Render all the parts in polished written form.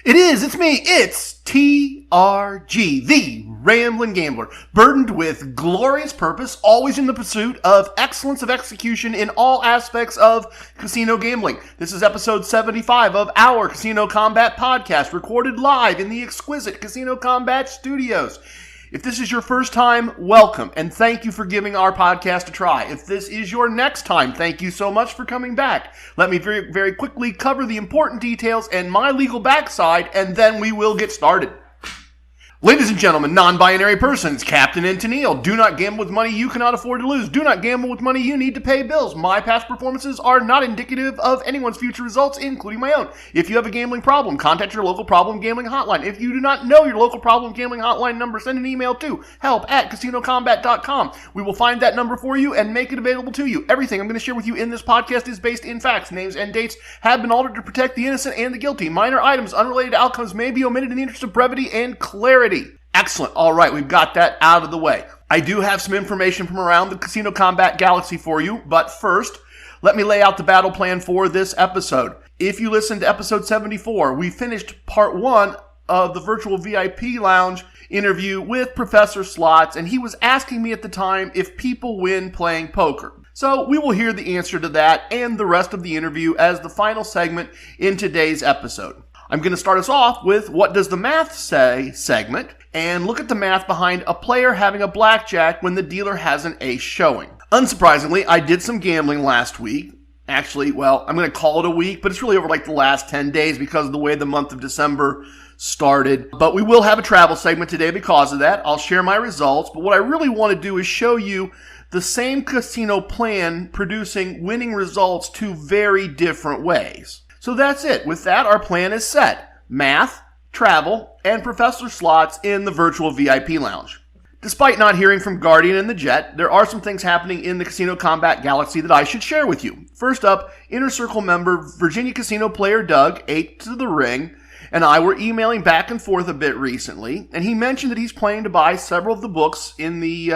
It is, it's me, it's TRG, the Rambling Gambler, burdened with glorious purpose, always in the pursuit of excellence of execution in all aspects of casino gambling. This is episode 75 of our Casino Combat podcast, recorded live in the exquisite Casino Combat studios. If this is your first time, welcome, and thank you for giving our podcast a try. If this is your next time, thank you so much for coming back. Let me very quickly cover the important details and my legal backside, and then we will get started. Ladies and gentlemen, non-binary persons, Captain and Tennille, do not gamble with money you cannot afford to lose. Do not gamble with money you need to pay bills. My past performances are not indicative of anyone's future results, including my own. If you have a gambling problem, contact your local problem gambling hotline. If you do not know your local problem gambling hotline number, send an email to help@casinocombat.com. We will find that number for you and make it available to you. Everything I'm going to share with you in this podcast is based in facts. Names and dates have been altered to protect the innocent and the guilty. Minor items, unrelated outcomes may be omitted in the interest of brevity and clarity. Excellent. All right, we've got that out of the way. I do have some information from around the Casino Combat galaxy for you, but first, let me lay out the battle plan for this episode. If you listened to episode 74, we finished part 1 of the virtual VIP lounge interview with Professor Slots, and he was asking me at the time if people win playing poker. So we will hear the answer to that and the rest of the interview as the final segment in today's episode. I'm going to start us off with What Does the Math Say segment and look at the math behind a player having a blackjack when the dealer has an ace showing. Unsurprisingly, I did some gambling last week. Actually, well, I'm going to call it a week, but it's really over like the last 10 days because of the way the month of December started. But we will have a travel segment today because of that. I'll share my results, but what I really want to do is show you the same casino plan producing winning results two very different ways. So that's it. With that, our plan is set. Math, travel, and Professor Slots in the virtual VIP lounge. Despite not hearing from Guardian and the Jet, there are some things happening in the Casino Combat galaxy that I should share with you. First up, Inner Circle member Virginia Casino player Doug, 8 to the ring, and I were emailing back and forth a bit recently, and he mentioned that he's planning to buy several of the books in the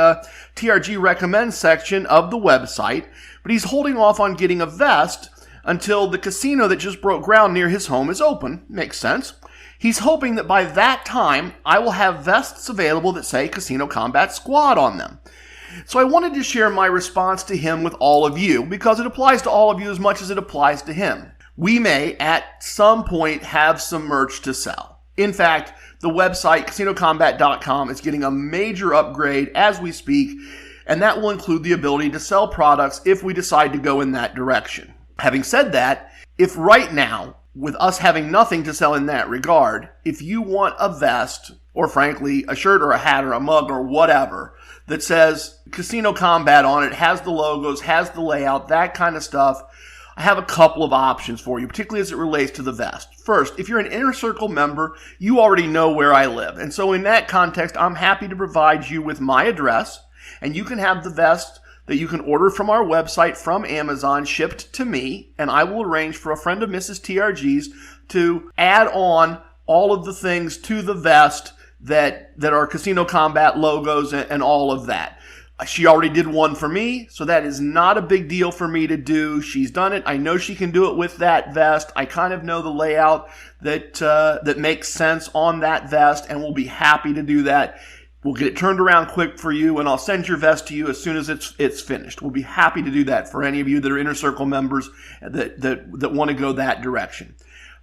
TRG Recommend section of the website, but he's holding off on getting a vest until the casino that just broke ground near his home is open. Makes sense. He's hoping that by that time, I will have vests available that say Casino Combat Squad on them. So I wanted to share my response to him with all of you because it applies to all of you as much as it applies to him. We may, at some point, have some merch to sell. In fact, the website, casinocombat.com, is getting a major upgrade as we speak, and that will include the ability to sell products if we decide to go in that direction. Having said that, if right now, with us having nothing to sell in that regard, if you want a vest, or frankly, a shirt or a hat or a mug or whatever, that says Casino Combat on it, has the logos, has the layout, that kind of stuff, I have a couple of options for you, particularly as it relates to the vest. First, if you're an Inner Circle member, you already know where I live. And so in that context, I'm happy to provide you with my address, and you can have the vest that you can order from our website from Amazon shipped to me, and I will arrange for a friend of Mrs. TRG's to add on all of the things to the vest that are Casino Combat logos and all of that. She already did one for me, so that is not a big deal for me to do. She's done it. I know she can do it with that vest. I kind of know the layout that makes sense on that vest, and we'll be happy to do that. We'll get it turned around quick for you, and I'll send your vest to you as soon as it's finished. We'll be happy to do that for any of you that are Inner Circle members that want to go that direction.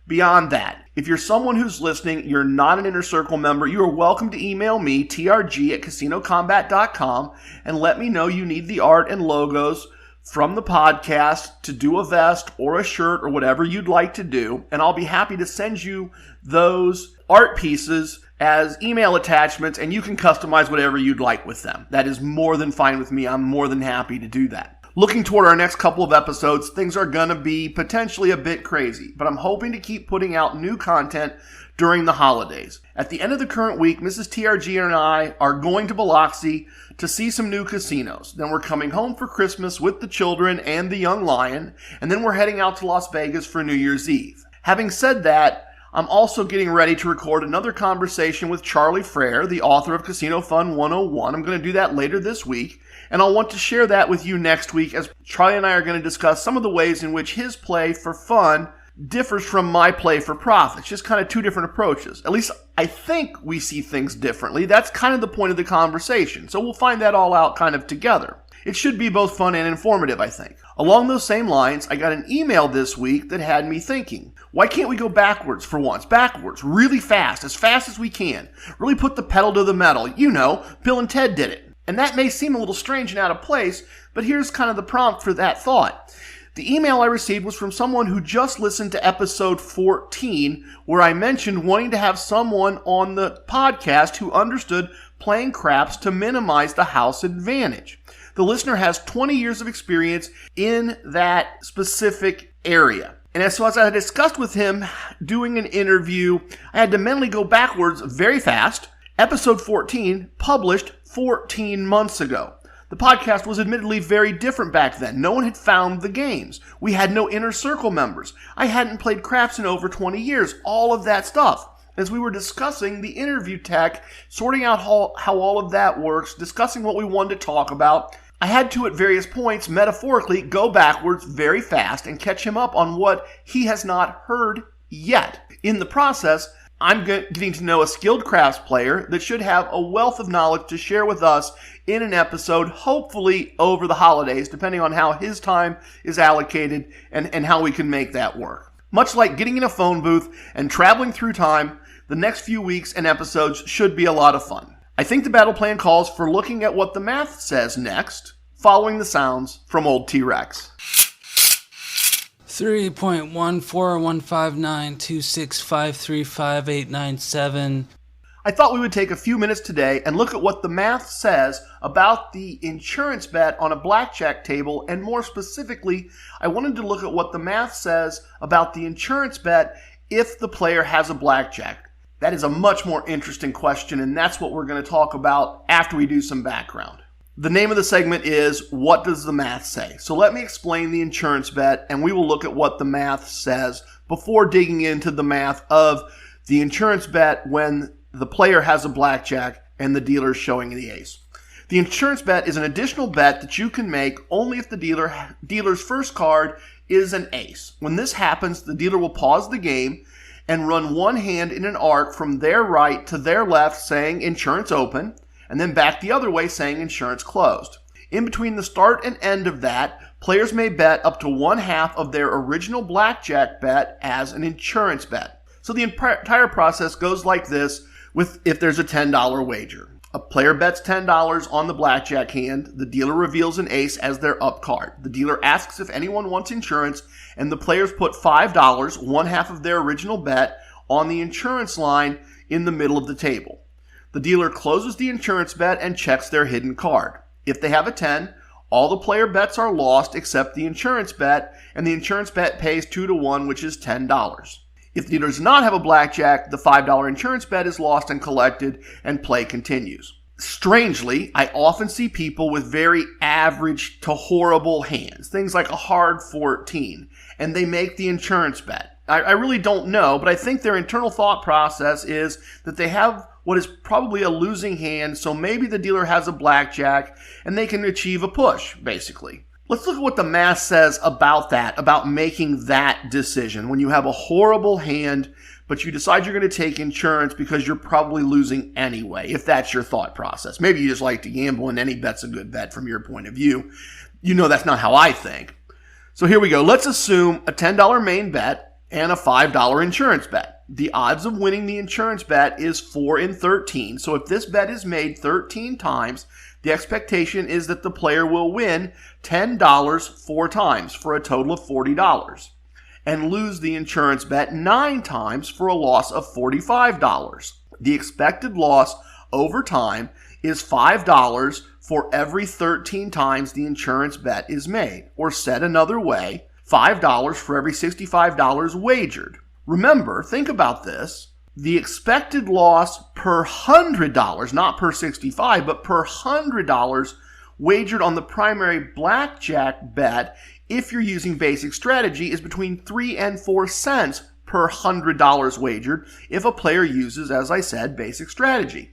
Beyond that, if you're someone who's listening, you're not an Inner Circle member, you are welcome to email me, trg@casinocombat.com, and let me know you need the art and logos from the podcast to do a vest or a shirt or whatever you'd like to do, and I'll be happy to send you those art pieces as email attachments, and you can customize whatever you'd like with them. That is more than fine with me. I'm more than happy to do that. Looking toward our next couple of episodes, things are going to be potentially a bit crazy, but I'm hoping to keep putting out new content during the holidays. At the end of the current week, Mrs. TRG and I are going to Biloxi to see some new casinos. Then we're coming home for Christmas with the children and the young lion, and then we're heading out to Las Vegas for New Year's Eve. Having said that, I'm also getting ready to record another conversation with Charlie Frere, the author of Casino Fun 101. I'm going to do that later this week, and I'll want to share that with you next week as Charlie and I are going to discuss some of the ways in which his play for fun differs from my play for profits. Just kind of two different approaches. At least I think we see things differently. That's kind of the point of the conversation. So we'll find that all out kind of together. It should be both fun and informative, I think. Along those same lines, I got an email this week that had me thinking, why can't we go backwards for once? Backwards, really fast as we can. Really put the pedal to the metal. You know, Bill and Ted did it. And that may seem a little strange and out of place, but here's kind of the prompt for that thought. The email I received was from someone who just listened to episode 14, where I mentioned wanting to have someone on the podcast who understood playing craps to minimize the house advantage. The listener has 20 years of experience in that specific area. And so as I discussed with him doing an interview, I had to mentally go backwards very fast. Episode 14, published 14 months ago. The podcast was admittedly very different back then. No one had found the games. We had no inner circle members. I hadn't played craps in over 20 years. All of that stuff. As we were discussing the interview tech, sorting out how all of that works, discussing what we wanted to talk about, I had to, at various points, metaphorically, go backwards very fast and catch him up on what he has not heard yet. In the process, I'm getting to know a skilled crafts player that should have a wealth of knowledge to share with us in an episode, hopefully over the holidays, depending on how his time is allocated and how we can make that work. Much like getting in a phone booth and traveling through time, the next few weeks and episodes should be a lot of fun. I think the battle plan calls for looking at what the math says next, following the sounds from old T-Rex. 3.1415926535897. I thought we would take a few minutes today and look at what the math says about the insurance bet on a blackjack table, and more specifically, I wanted to look at what the math says about the insurance bet if the player has a blackjack. That is a much more interesting question, and that's what we're going to talk about after we do some background. The name of the segment is, What Does the Math Say? So let me explain the insurance bet, and we will look at what the math says before digging into the math of the insurance bet when the player has a blackjack and the dealer is showing the ace. The insurance bet is an additional bet that you can make only if the dealer's first card is an ace. When this happens, the dealer will pause the game and run one hand in an arc from their right to their left saying insurance open, and then back the other way saying insurance closed. In between the start and end of that, players may bet up to 1/2 of their original blackjack bet as an insurance bet. So the entire process goes like this if there's a $10 wager. A player bets $10 on the blackjack hand. The dealer reveals an ace as their up card. The dealer asks if anyone wants insurance, and the players put $5, 1/2 of their original bet, on the insurance line in the middle of the table. The dealer closes the insurance bet and checks their hidden card. If they have a 10, all the player bets are lost except the insurance bet, and the insurance bet pays 2-1, which is $10. If the dealer does not have a blackjack, the $5 insurance bet is lost and collected, and play continues. Strangely, I often see people with very average to horrible hands, things like a hard 14, and they make the insurance bet. I really don't know, but I think their internal thought process is that they have what is probably a losing hand, so maybe the dealer has a blackjack and they can achieve a push, basically. Let's look at what the math says about that, about making that decision. When you have a horrible hand, but you decide you're going to take insurance because you're probably losing anyway, if that's your thought process. Maybe you just like to gamble and any bet's a good bet from your point of view. You know that's not how I think. So here we go. Let's assume a $10 main bet and a $5 insurance bet. The odds of winning the insurance bet is 4 in 13. So if this bet is made 13 times, the expectation is that the player will win $10 4 times for a total of $40 and lose the insurance bet 9 times for a loss of $45. The expected loss over time is $5 for every 13 times the insurance bet is made, or said another way, $5 for every $65 wagered. Remember, think about this. The expected loss per $100, not per 65, but per $100 wagered on the primary blackjack bet, if you're using basic strategy, is between 3 and 4 cents per $100 wagered if a player uses, as I said, basic strategy.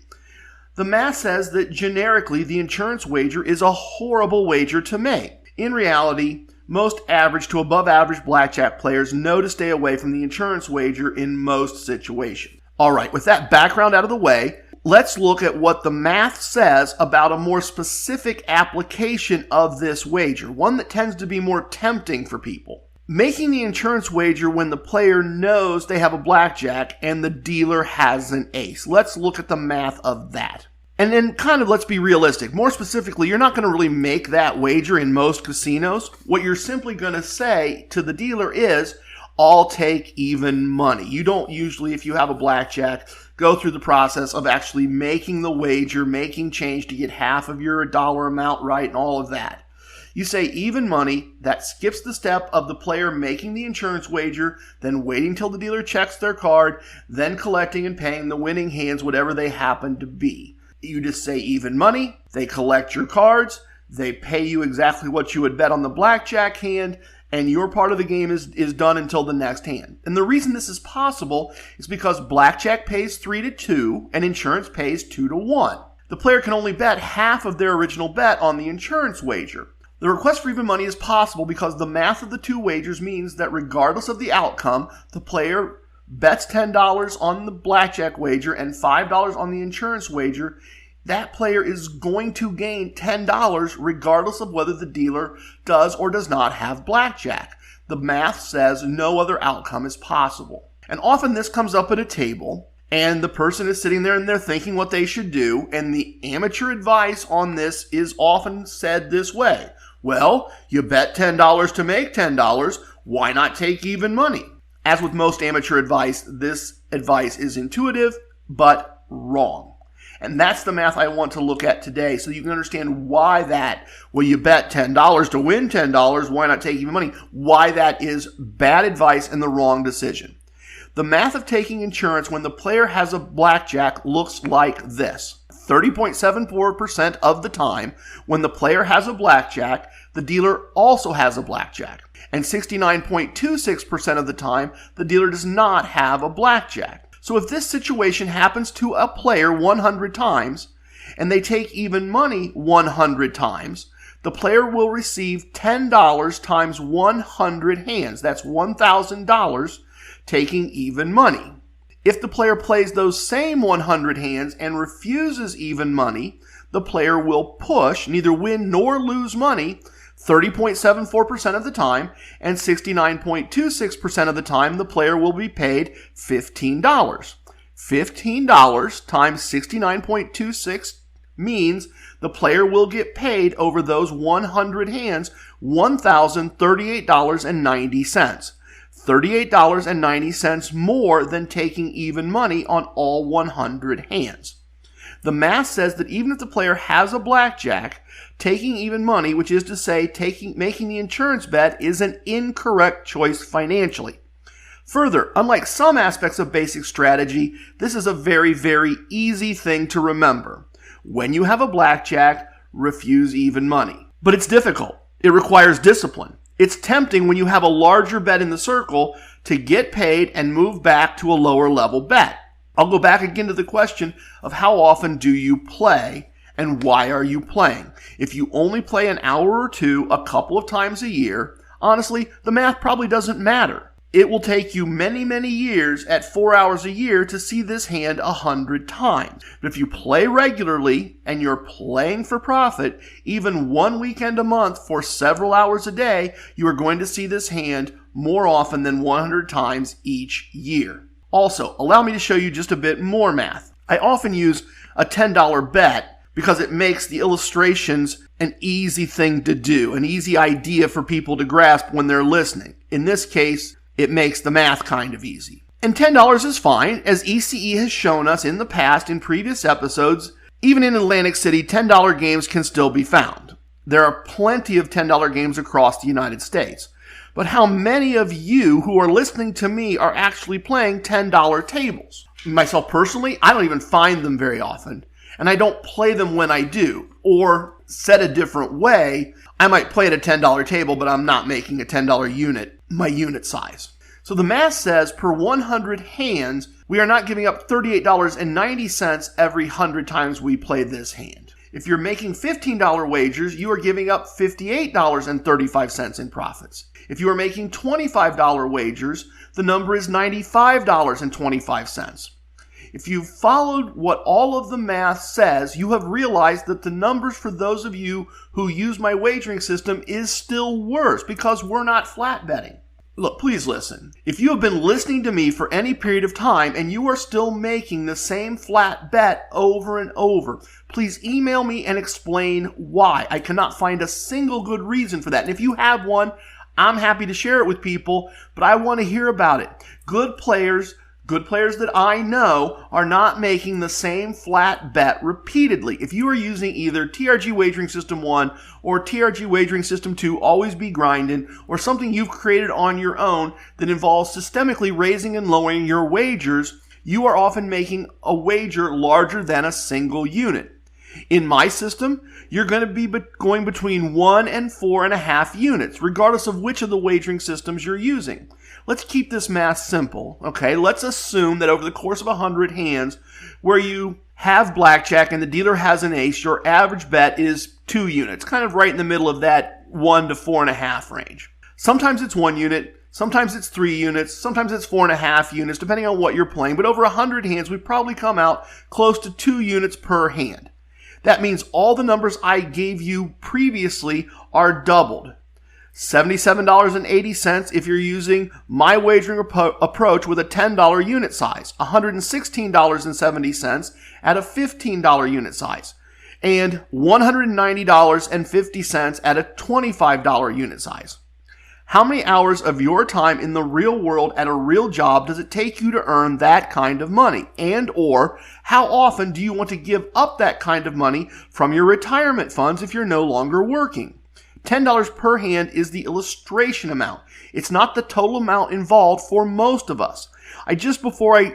The math says that generically the insurance wager is a horrible wager to make. In reality, most average to above average blackjack players know to stay away from the insurance wager in most situations. Alright, with that background out of the way, let's look at what the math says about a more specific application of this wager, one that tends to be more tempting for people. Making the insurance wager when the player knows they have a blackjack and the dealer has an ace. Let's look at the math of that. And then let's be realistic. More specifically, you're not going to really make that wager in most casinos. What you're simply going to say to the dealer is, I'll take even money. You don't usually, if you have a blackjack, go through the process of actually making the wager, making change to get half of your dollar amount right and all of that. You say even money, that skips the step of the player making the insurance wager, then waiting till the dealer checks their card, then collecting and paying the winning hands, whatever they happen to be. You just say even money, they collect your cards, they pay you exactly what you would bet on the blackjack hand, and your part of the game is done until the next hand. And the reason this is possible is because blackjack pays 3-2 and insurance pays 2-1. The player can only bet half of their original bet on the insurance wager. The request for even money is possible because the math of the two wagers means that regardless of the outcome, the player bets $10 on the blackjack wager and $5 on the insurance wager. That player is going to gain $10 regardless of whether the dealer does or does not have blackjack. The math says no other outcome is possible. And often this comes up at a table, and the person is sitting there and they're thinking what they should do, and the amateur advice on this is often said this way. Well, you bet $10 to make $10. Why not take even money? As with most amateur advice, this advice is intuitive, but wrong. And that's the math I want to look at today so you can understand why that, well, you bet $10 to win $10, why not take even money? Why that is bad advice and the wrong decision. The math of taking insurance when the player has a blackjack looks like this. 30.74% of the time, when the player has a blackjack, the dealer also has a blackjack. And 69.26% of the time, the dealer does not have a blackjack. So if this situation happens to a player 100 times, and they take even money 100 times, the player will receive $10 times 100 hands. That's $1,000 taking even money. If the player plays those same 100 hands and refuses even money, the player will push, neither win nor lose money, 30.74% of the time, and 69.26% of the time the player will be paid $15. $15 times 69.26 means the player will get paid over those 100 hands $1,038.90. $38.90 more than taking even money on all 100 hands. The math says that even if the player has a blackjack, taking even money, which is to say making the insurance bet, is an incorrect choice financially. Further, unlike some aspects of basic strategy, this is a very, very easy thing to remember. When you have a blackjack, refuse even money. But it's difficult. It requires discipline. It's tempting when you have a larger bet in the circle to get paid and move back to a lower level bet. I'll go back again to the question of how often do you play and why are you playing? If you only play an hour or two a couple of times a year, honestly, the math probably doesn't matter. It will take you many, many years at 4 hours a year to see this hand 100 times. But if you play regularly and you're playing for profit, even one weekend a month for several hours a day, you are going to see this hand more often than 100 times each year. Also, allow me to show you just a bit more math. I often use a $10 bet because it makes the illustrations an easy thing to do, an easy idea for people to grasp when they're listening. In this case, it makes the math kind of easy. And $10 is fine, as ECE has shown us in the past in previous episodes. Even in Atlantic City, $10 games can still be found. There are plenty of $10 games across the United States. But how many of you who are listening to me are actually playing $10 tables? Myself personally, I don't even find them very often. And I don't play them when I do. Or, said a different way, I might play at a $10 table, but I'm not making a $10 unit my unit size. So the math says per 100 hands, we are not giving up $38.90 every 100 times we play this hand. If you're making $15 wagers, you are giving up $58.35 in profits. If you are making $25 wagers, the number is $95.25. If you've followed what all of the math says, you have realized that the numbers for those of you who use my wagering system is still worse because we're not flat betting. Look, please listen. If you have been listening to me for any period of time and you are still making the same flat bet over and over, please email me and explain why. I cannot find a single good reason for that. And if you have one, I'm happy to share it with people, but I want to hear about it. Good players that I know are not making the same flat bet repeatedly. If you are using either TRG Wagering System 1 or TRG Wagering System 2, Always Be Grindin', or something you've created on your own that involves systemically raising and lowering your wagers, you are often making a wager larger than a single unit. In my system, you're going to be going between 1 and 4.5 units, regardless of which of the wagering systems you're using. Let's keep this math simple, okay? Let's assume that over the course of 100 hands, where you have blackjack and the dealer has an ace, your average bet is 2 units, kind of right in the middle of that 1 to 4.5 range. Sometimes it's 1 unit, sometimes it's 3 units, sometimes it's 4.5 units, depending on what you're playing. But over 100 hands, we probably come out close to 2 units per hand. That means all the numbers I gave you previously are doubled. $77.80 if you're using my wagering approach with a $10 unit size, $116.70 at a $15 unit size, and $190.50 at a $25 unit size. How many hours of your time in the real world at a real job does it take you to earn that kind of money? And or how often do you want to give up that kind of money from your retirement funds if you're no longer working? $10 per hand is the illustration amount. It's not the total amount involved for most of us. I just before I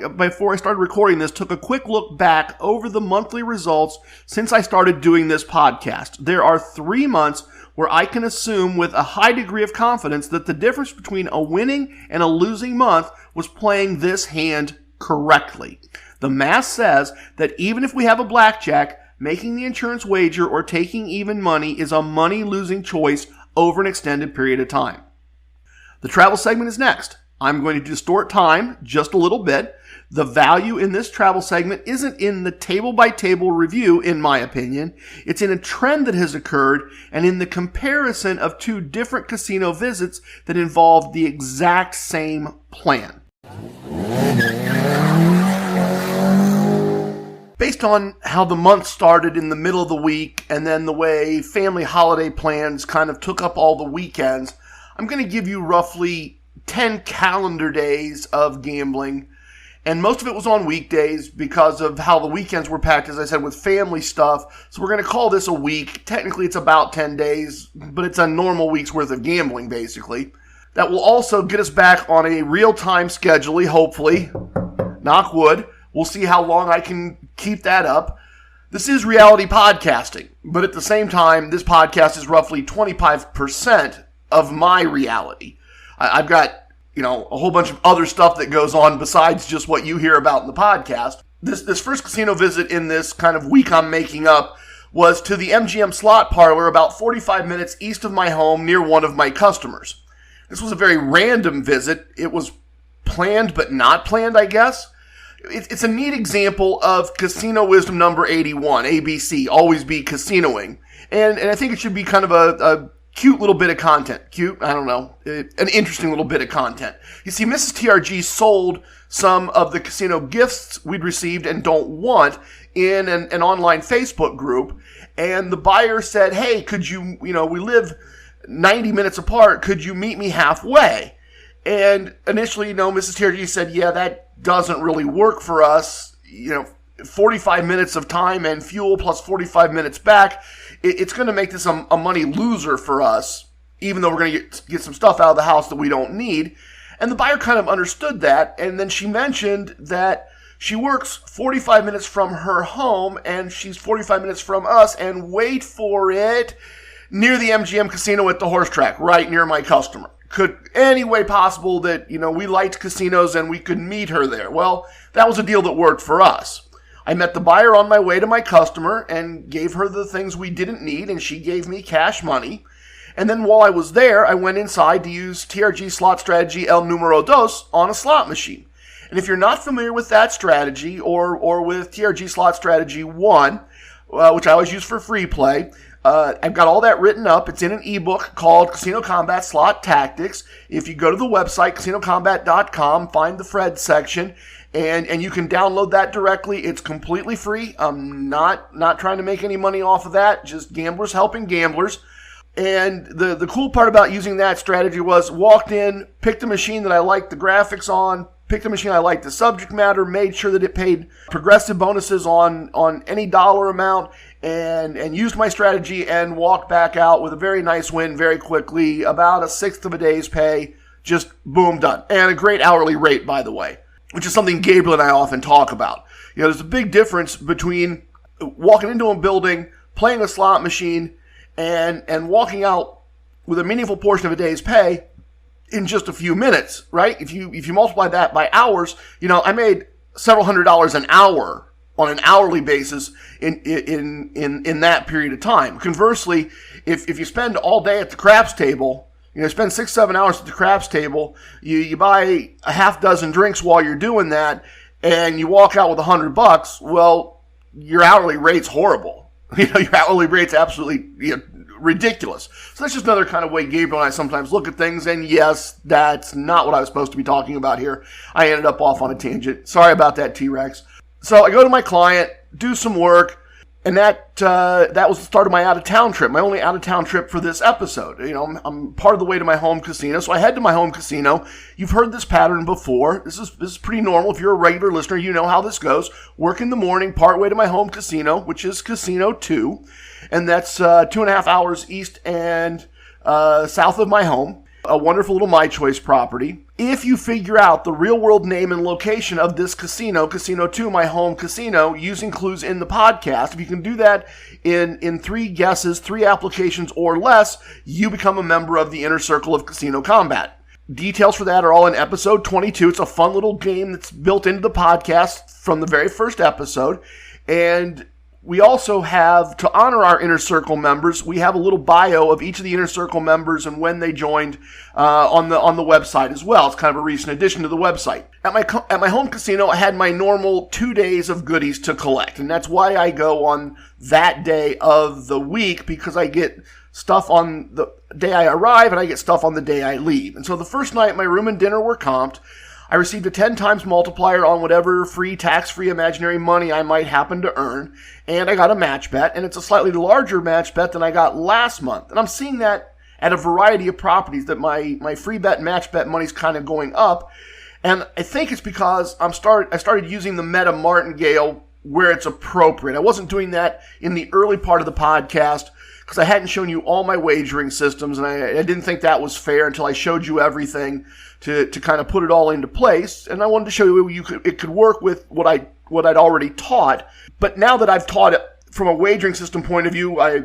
started recording this took a quick look back over the monthly results since I started doing this podcast. There are 3 months where I can assume with a high degree of confidence that the difference between a winning and a losing month was playing this hand correctly. The math says that even if we have a blackjack, making the insurance wager or taking even money is a money-losing choice over an extended period of time. The travel segment is next. I'm going to distort time just a little bit. The value in this travel segment isn't in the table-by-table review, in my opinion. It's in a trend that has occurred and in the comparison of 2 different casino visits that involved the exact same plan. Based on how the month started in the middle of the week and then the way family holiday plans kind of took up all the weekends, I'm going to give you roughly 10 calendar days of gambling. And most of it was on weekdays because of how the weekends were packed, as I said, with family stuff. So we're going to call this a week. Technically, it's about 10 days, but it's a normal week's worth of gambling, basically. That will also get us back on a real-time schedule, hopefully. Knock wood. We'll see how long I can keep that up. This is reality podcasting, but at the same time, this podcast is roughly 25% of my reality. I've got, a whole bunch of other stuff that goes on besides just what you hear about in the podcast. This first casino visit in this kind of week I'm making up was to the MGM slot parlor about 45 minutes east of my home near one of my customers. This was a very random visit. It was planned but not planned, I guess. It's a neat example of casino wisdom number 81, ABC, always be casinoing. And I think it should be kind of a cute little bit of content. Cute? I don't know. An interesting little bit of content. You see, Mrs. TRG sold some of the casino gifts we'd received and don't want in an online Facebook group. And the buyer said, hey, could you, we live 90 minutes apart. Could you meet me halfway? And initially, Mrs. TRG said, yeah, that doesn't really work for us. 45 minutes of time and fuel plus 45 minutes back. It's going to make this a money loser for us, even though we're going to get some stuff out of the house that we don't need. And the buyer kind of understood that. And then she mentioned that she works 45 minutes from her home and she's 45 minutes from us. And wait for it, near the MGM casino at the horse track, right near my customer. Could any way possible that, we liked casinos and we could meet her there? Well, that was a deal that worked for us. I met the buyer on my way to my customer and gave her the things we didn't need, and she gave me cash money. And then while I was there, I went inside to use TRG slot strategy El Numero Dos on a slot machine. And if you're not familiar with that strategy or with TRG slot strategy 1, which I always use for free play, I've got all that written up. It's in an ebook called Casino Combat Slot Tactics. If you go to the website, casinocombat.com, find the Fred section, and you can download that directly. It's completely free. I'm not trying to make any money off of that, just gamblers helping gamblers. And the cool part about using that strategy was walked in, picked a machine that I liked the graphics on, picked a machine I liked the subject matter, made sure that it paid progressive bonuses on any dollar amount, and used my strategy and walked back out with a very nice win very quickly, about a sixth of a day's pay, just boom, done. And a great hourly rate, by the way, which is something Gabriel and I often talk about. You know, there's a big difference between walking into a building, playing a slot machine, and walking out with a meaningful portion of a day's pay in just a few minutes, right? If you multiply that by hours, you know, I made several $100s an hour on an hourly basis in that period of time. Conversely, if you spend all day at the craps table, you know, spend 6-7 hours at the craps table, you buy a half dozen drinks while you're doing that, and you walk out with $100, well, your hourly rate's horrible. You know, your hourly rate's absolutely ridiculous. So that's just another kind of way Gabriel and I sometimes look at things. And yes, that's not what I was supposed to be talking about here. I ended up off on a tangent. Sorry about that, T-Rex. So I go to my client, do some work, and that was the start of my out-of-town trip, my only out-of-town trip for this episode. You know, I'm part of the way to my home casino, so I head to my home casino. You've heard this pattern before. This is pretty normal. If you're a regular listener, you know how this goes. Work in the morning, part way to my home casino, which is Casino 2, and that's 2.5 hours east and south of my home. A wonderful little My Choice property. If you figure out the real-world name and location of this casino, Casino 2, my home casino, using clues in the podcast, if you can do that in 3 guesses, 3 applications or less, you become a member of the Inner Circle of Casino Combat. Details for that are all in episode 22. It's a fun little game that's built into the podcast from the very first episode. And we also have, to honor our Inner Circle members, we have a little bio of each of the Inner Circle members and when they joined on the website as well. It's kind of a recent addition to the website. At my home casino, I had my normal 2 days of goodies to collect, and that's why I go on that day of the week, because I get stuff on the day I arrive and I get stuff on the day I leave. And so the first night, my room and dinner were comped. I received a 10 times multiplier on whatever free, tax-free imaginary money I might happen to earn, and I got a match bet, and it's a slightly larger match bet than I got last month. And I'm seeing that at a variety of properties, that my free bet and match bet money's kind of going up, and I think it's because I started using the meta martingale where it's appropriate. I wasn't doing that in the early part of the podcast because I hadn't shown you all my wagering systems, and I didn't think that was fair until I showed you everything to kind of put it all into place. And I wanted to show you it could work with what I'd already taught. But now that I've taught it from a wagering system point of view, I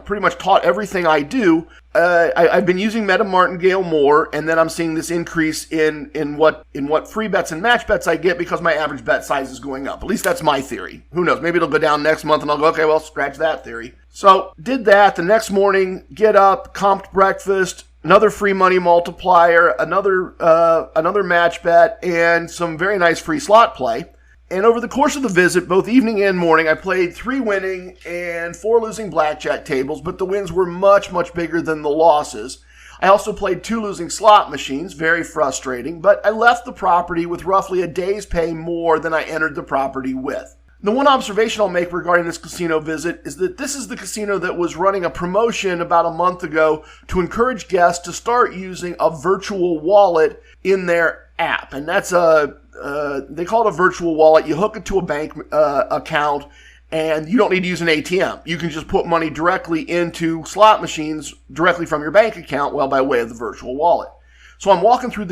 pretty much taught everything I do. I've been using Meta Martingale more, and then I'm seeing this increase in what free bets and match bets I get because my average bet size is going up. At least that's my theory. Who knows? Maybe it'll go down next month, and I'll go, okay, well, scratch that theory. So did that. The next morning, get up, comped breakfast, another free money multiplier, another match bet, and some very nice free slot play. And over the course of the visit, both evening and morning, I played 3 winning and 4 losing blackjack tables, but the wins were much, much bigger than the losses. I also played 2 losing slot machines, very frustrating, but I left the property with roughly a day's pay more than I entered the property with. The one observation I'll make regarding this casino visit is that this is the casino that was running a promotion about a month ago to encourage guests to start using a virtual wallet in their app. And that's they call it a virtual wallet. You hook it to a bank account, and you don't need to use an ATM. You can just put money directly into slot machines directly from your bank account, well, by way of the virtual wallet. So I'm walking through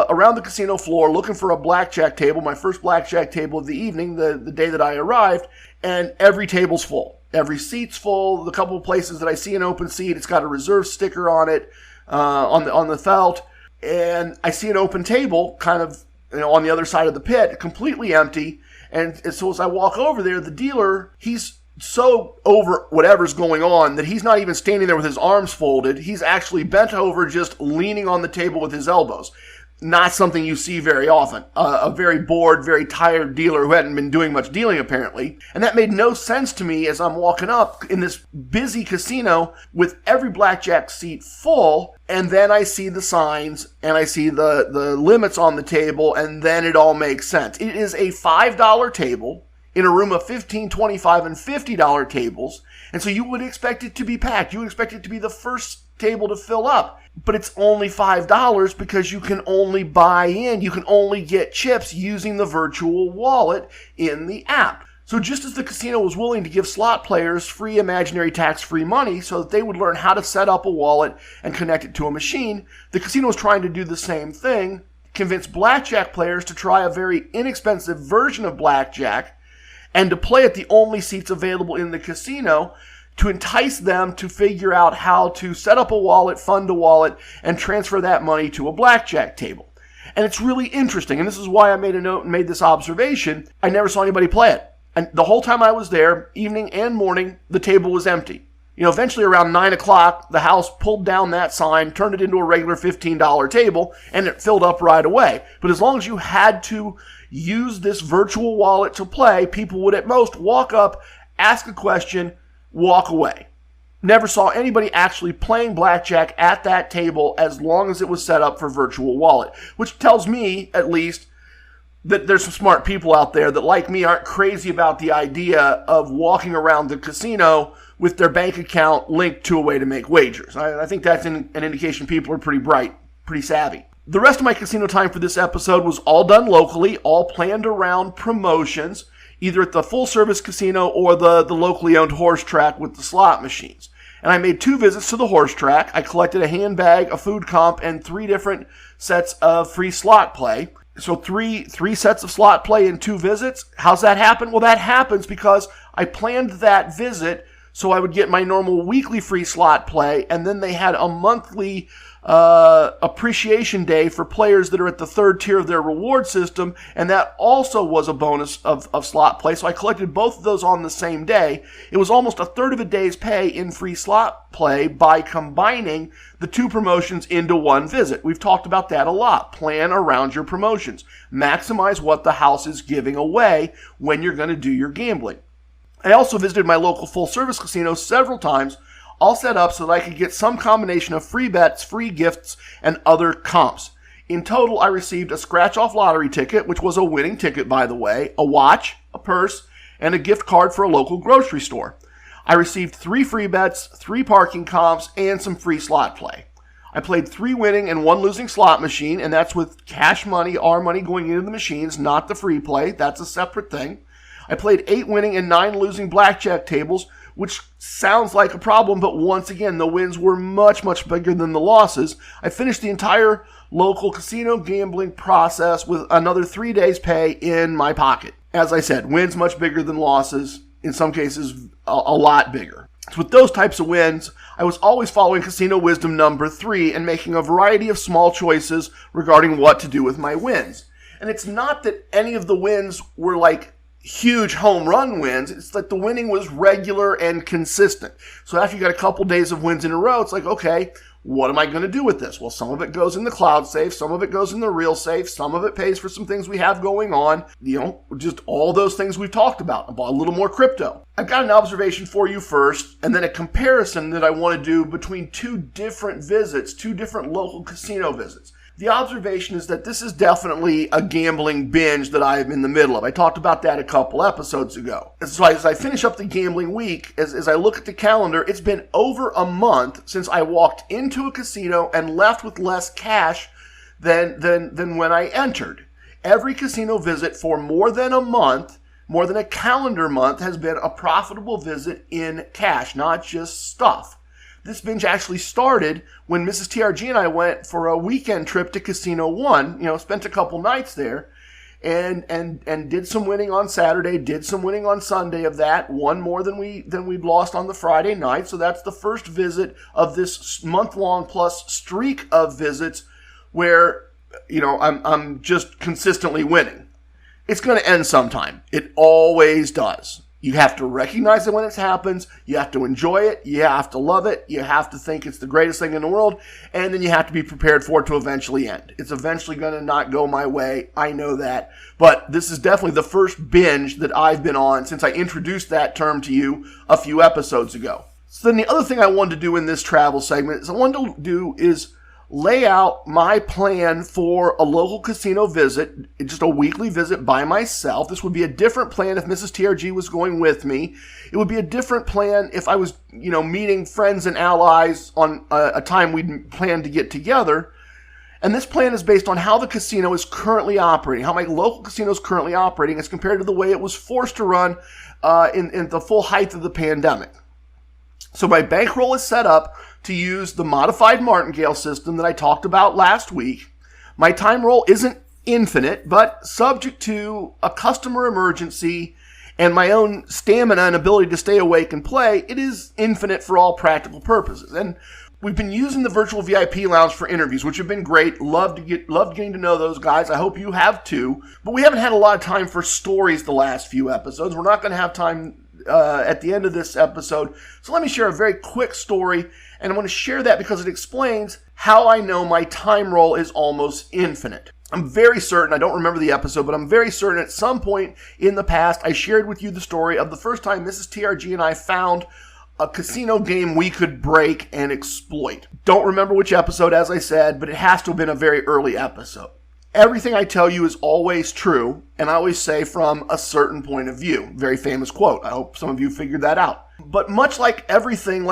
around the casino floor looking for a blackjack table, my first blackjack table of the evening, the day that I arrived, and every table's full. Every seat's full. The couple of places that I see an open seat, it's got a reserve sticker on it, on the felt, and I see an open table kind of on the other side of the pit, completely empty. And so as I walk over there, the dealer, he's so over whatever's going on that he's not even standing there with his arms folded. He's actually bent over, just leaning on the table with his elbows. Not something you see very often. A very bored, very tired dealer who hadn't been doing much dealing, apparently. And that made no sense to me as I'm walking up in this busy casino with every blackjack seat full. And then I see the signs and I see the limits on the table, and then it all makes sense. It is a $5 table in a room of $15, $25, and $50 tables. And so you would expect it to be packed. You would expect it to be the first table to fill up. But it's only $5 because you can only buy in. You can only get chips using the virtual wallet in the app. So just as the casino was willing to give slot players free imaginary tax-free money so that they would learn how to set up a wallet and connect it to a machine, the casino was trying to do the same thing, convince blackjack players to try a very inexpensive version of blackjack and to play at the only seats available in the casino to entice them to figure out how to set up a wallet, fund a wallet, and transfer that money to a blackjack table. And it's really interesting, and this is why I made a note and made this observation. I never saw anybody play it. And the whole time I was there, evening and morning, the table was empty. Eventually around 9 o'clock, the house pulled down that sign, turned it into a regular $15 table, and it filled up right away. But as long as you had to use this virtual wallet to play, people would at most walk up, ask a question, walk away. Never saw anybody actually playing blackjack at that table as long as it was set up for virtual wallet, which tells me, at least, that there's some smart people out there that, like me, aren't crazy about the idea of walking around the casino with their bank account linked to a way to make wagers. I think that's an indication people are pretty bright, pretty savvy. The rest of my casino time for this episode was all done locally, all planned around promotions, either at the full-service casino or the locally owned horse track with the slot machines. And I made 2 visits to the horse track. I collected a handbag, a food comp, and 3 different sets of free slot play. So three sets of slot play in 2 visits. How's that happen? Well, that happens because I planned that visit so I would get my normal weekly free slot play, and then they had a monthly appreciation day for players that are at the 3rd tier of their reward system, and that also was a bonus of slot play. So I collected both of those on the same day. It was almost a third of a day's pay in free slot play by combining the 2 promotions into 1 visit. We've talked about that a lot. Plan around your promotions. Maximize what the house is giving away when you're going to do your gambling. I also visited my local full-service casino several times, all set up so that I could get some combination of free bets, free gifts, and other comps. In total, I received a scratch-off lottery ticket, which was a winning ticket, by the way, a watch, a purse, and a gift card for a local grocery store. I received 3 free bets, 3 parking comps, and some free slot play. I played 3 winning and 1 losing slot machine, and that's with cash money, our money going into the machines, not the free play. That's a separate thing. I played 8 winning and 9 losing blackjack tables, which sounds like a problem, but once again, the wins were much, much bigger than the losses. I finished the entire local casino gambling process with another 3 days' pay in my pocket. As I said, wins much bigger than losses, in some cases a lot bigger. So with those types of wins, I was always following casino wisdom number 3 and making a variety of small choices regarding what to do with my wins. And it's not that any of the wins were like huge home run wins. It's that the winning was regular and consistent. So after you got a couple days of wins in a row, it's like, okay, what am I going to do with this? Well, some of it goes in the cloud safe, some of it goes in the real safe, some of it pays for some things we have going on, just all those things we've talked about. I bought a little more crypto. I've got an observation for you first, and then a comparison that I want to do between 2 different visits, 2 different local casino visits. The observation is that this is definitely a gambling binge that I'm in the middle of. I talked about that a couple episodes ago. So as I finish up the gambling week, as I look at the calendar, it's been over a month since I walked into a casino and left with less cash than when I entered. Every casino visit for more than a month, more than a calendar month, has been a profitable visit in cash, not just stuff. This binge actually started when Mrs. TRG and I went for a weekend trip to Casino One, spent a couple nights there, and did some winning on Saturday, did some winning on Sunday of that, won more than we'd lost on the Friday night. So that's the first visit of this month-long plus streak of visits where I'm just consistently winning. It's going to end sometime. It always does. You have to recognize it when it happens. You have to enjoy it. You have to love it. You have to think it's the greatest thing in the world. And then you have to be prepared for it to eventually end. It's eventually going to not go my way. I know that. But this is definitely the first binge that I've been on since I introduced that term to you a few episodes ago. So then the other thing I wanted to do in this travel segment is lay out my plan for a local casino visit, just a weekly visit by myself. This would be a different plan if Mrs. TRG was going with me. It would be a different plan if I was, meeting friends and allies on a time we'd planned to get together. And this plan is based on how the casino is currently operating, how my local casino is currently operating as compared to the way it was forced to run in the full height of the pandemic. So my bankroll is set up to use the modified martingale system that I talked about last week. My time roll isn't infinite, but subject to a customer emergency and my own stamina and ability to stay awake and play, it is infinite for all practical purposes. And we've been using the virtual VIP lounge for interviews, which have been great. Loved getting to know those guys. I hope you have too. But we haven't had a lot of time for stories the last few episodes. We're not going to have time at the end of this episode. So let me share a very quick story, and I want to share that because it explains how I know my time roll is almost infinite. I'm very certain, I don't remember the episode, but I'm very certain at some point in the past I shared with you the story of the first time Mrs. TRG and I found a casino game we could break and exploit. Don't remember which episode, as I said, but it has to have been a very early episode. Everything I tell you is always true, and I always say from a certain point of view. Very famous quote. I hope some of you figured that out. But much like everything,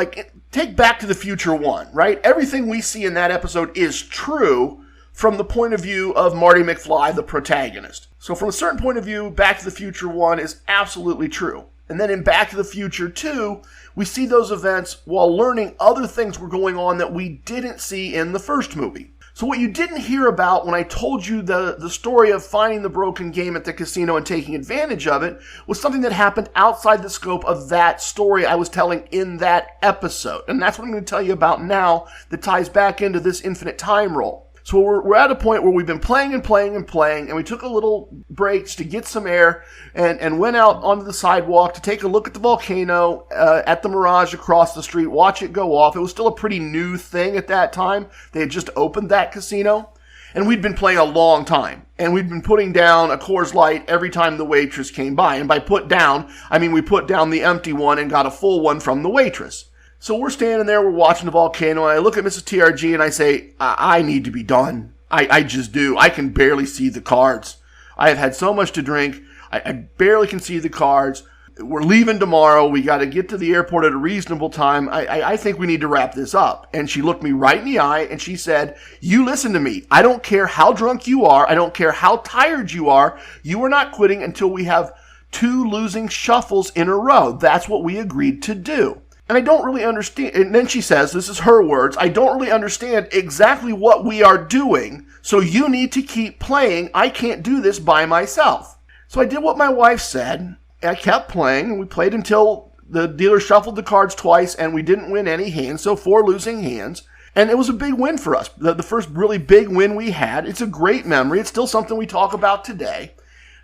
take Back to the Future 1, right? Everything we see in that episode is true from the point of view of Marty McFly, the protagonist. So from a certain point of view, Back to the Future 1 is absolutely true. And then in Back to the Future 2, we see those events while learning other things were going on that we didn't see in the first movie. So what you didn't hear about when I told you the story of finding the broken game at the casino and taking advantage of it was something that happened outside the scope of that story I was telling in that episode. And that's what I'm going to tell you about now that ties back into this infinite time roll. So we're at a point where we've been playing, and we took a little breaks to get some air and went out onto the sidewalk to take a look at the volcano, at the Mirage across the street, watch it go off. It was still a pretty new thing at that time. They had just opened that casino, and we'd been playing a long time. And we'd been putting down a Coors Light every time the waitress came by. And by put down, I mean we put down the empty one and got a full one from the waitress. So we're standing there, we're watching the volcano, and I look at Mrs. TRG and I say, I need to be done. I just do. I can barely see the cards. I have had so much to drink. I barely can see the cards. We're leaving tomorrow. We got to get to the airport at a reasonable time. I think we need to wrap this up. And she looked me right in the eye and she said, you listen to me. I don't care how drunk you are. I don't care how tired you are. You are not quitting until we have 2 losing shuffles in a row. That's what we agreed to do. And I don't really understand, and then she says, this is her words, I don't really understand exactly what we are doing, so you need to keep playing. I can't do this by myself. So I did what my wife said, and I kept playing, and we played until the dealer shuffled the cards twice, and we didn't win any hands, so 4 losing hands. And it was a big win for us, the first really big win we had. It's a great memory. It's still something we talk about today.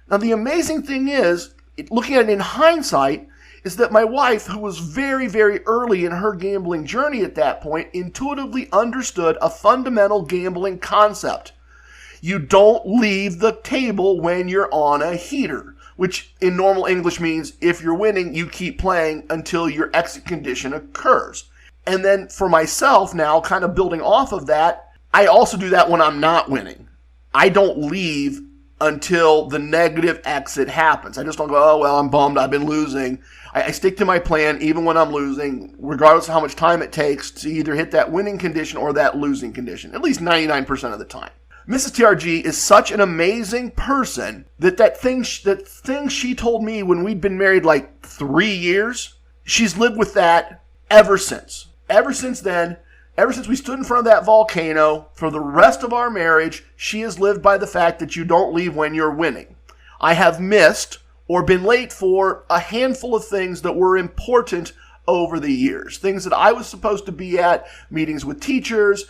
Now, the amazing thing is, looking at it in hindsight, is that my wife, who was very, very early in her gambling journey at that point, intuitively understood a fundamental gambling concept. You don't leave the table when you're on a heater, which in normal English means if you're winning, you keep playing until your exit condition occurs. And then for myself now, kind of building off of that, I also do that when I'm not winning. I don't leave until the negative exit happens. I just don't go, oh, well, I'm bummed, I've been losing. I stick to my plan even when I'm losing, regardless of how much time it takes to either hit that winning condition or that losing condition, at least 99% of the time. Mrs. TRG is such an amazing person that thing she told me when we'd been married like 3 years, she's lived with that ever since. Ever since then, ever since we stood in front of that volcano, for the rest of our marriage, she has lived by the fact that you don't leave when you're winning. I have missed or been late for a handful of things that were important over the years. Things that I was supposed to be at, meetings with teachers,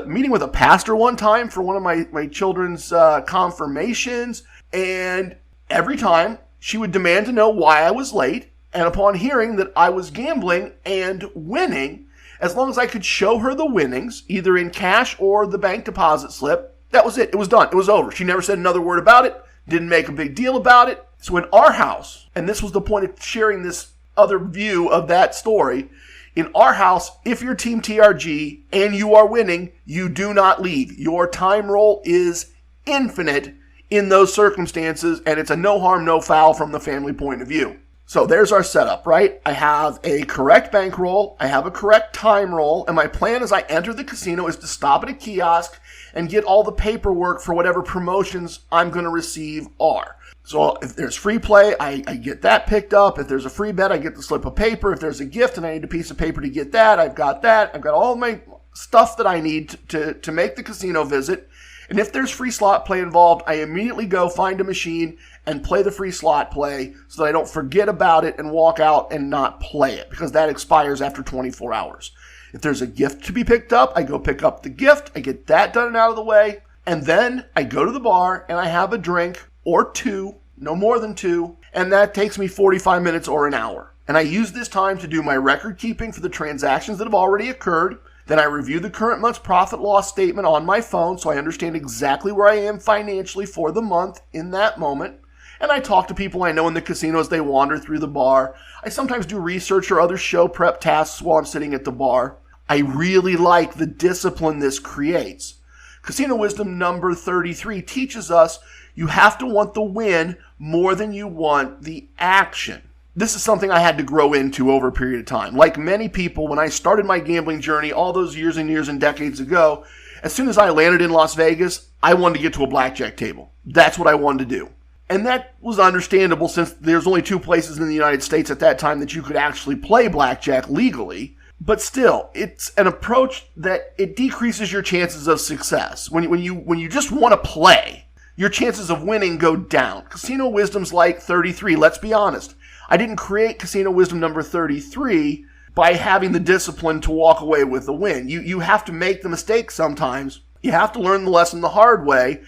meeting with a pastor one time for one of my children's confirmations. And every time she would demand to know why I was late. And upon hearing that I was gambling and winning, as long as I could show her the winnings, either in cash or the bank deposit slip, that was it. It was done. It was over. She never said another word about it, didn't make a big deal about it. So in our house, and this was the point of sharing this other view of that story, in our house, if you're Team TRG and you are winning, you do not leave. Your time roll is infinite in those circumstances, and it's a no harm, no foul from the family point of view. So there's our setup, right? I have a correct bankroll, I have a correct time roll, and my plan as I enter the casino is to stop at a kiosk and get all the paperwork for whatever promotions I'm going to receive are. So if there's free play, I get that picked up. If there's a free bet, I get the slip of paper. If there's a gift and I need a piece of paper to get that, I've got that. I've got all my stuff that I need to make the casino visit. And if there's free slot play involved, I immediately go find a machine and play the free slot play so that I don't forget about it and walk out and not play it, because that expires after 24 hours. If there's a gift to be picked up, I go pick up the gift. I get that done and out of the way. And then I go to the bar and I have a drink or two, no more than two, and that takes me 45 minutes or an hour. And I use this time to do my record keeping for the transactions that have already occurred. Then I review the current month's profit loss statement on my phone so I understand exactly where I am financially for the month in that moment. And I talk to people I know in the casino as they wander through the bar. I sometimes do research or other show prep tasks while I'm sitting at the bar. I really like the discipline this creates. Casino Wisdom number 33 teaches us you have to want the win more than you want the action. This is something I had to grow into over a period of time. Like many people, when I started my gambling journey all those years and years and decades ago, as soon as I landed in Las Vegas, I wanted to get to a blackjack table. That's what I wanted to do. And that was understandable since there's only 2 places in the United States at that time that you could actually play blackjack legally. But still, it's an approach that it decreases your chances of success. When you just want to play, your chances of winning go down. Casino Wisdom's like 33, let's be honest. I didn't create Casino Wisdom number 33 by having the discipline to walk away with a win. You have to make the mistake sometimes. You have to learn the lesson the hard way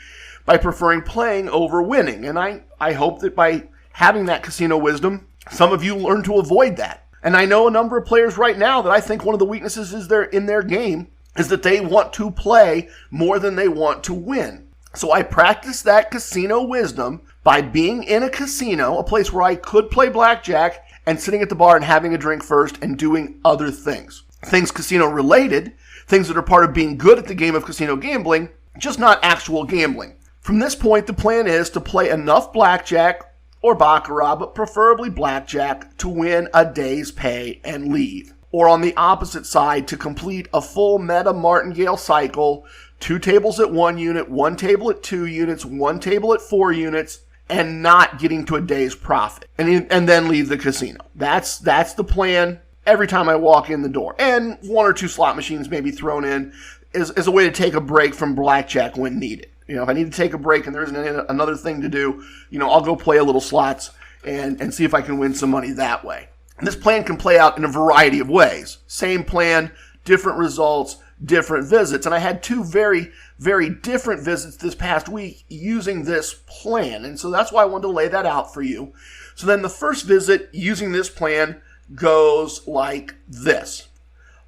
by preferring playing over winning. And I hope that by having that Casino Wisdom, some of you learn to avoid that. And I know a number of players right now that I think one of the weaknesses is in their game is that they want to play more than they want to win. So I practice that Casino Wisdom by being in a casino, a place where I could play blackjack, and sitting at the bar and having a drink first and doing other things. Things casino related, things that are part of being good at the game of casino gambling, just not actual gambling. From this point, the plan is to play enough blackjack or baccarat, but preferably blackjack, to win a day's pay and leave. Or on the opposite side, to complete a full meta martingale cycle, 2 tables at 1 unit, 1 table at 2 units, 1 table at 4 units, and not getting to a day's profit, and then leave the casino. That's the plan every time I walk in the door. And 1 or 2 slot machines may be thrown in as a way to take a break from blackjack when needed. If I need to take a break and there isn't another thing to do, I'll go play a little slots and see if I can win some money that way. And this plan can play out in a variety of ways. Same plan, different results, different visits. And I had 2 very, very different visits this past week using this plan. And so that's why I wanted to lay that out for you. So then the first visit using this plan goes like this.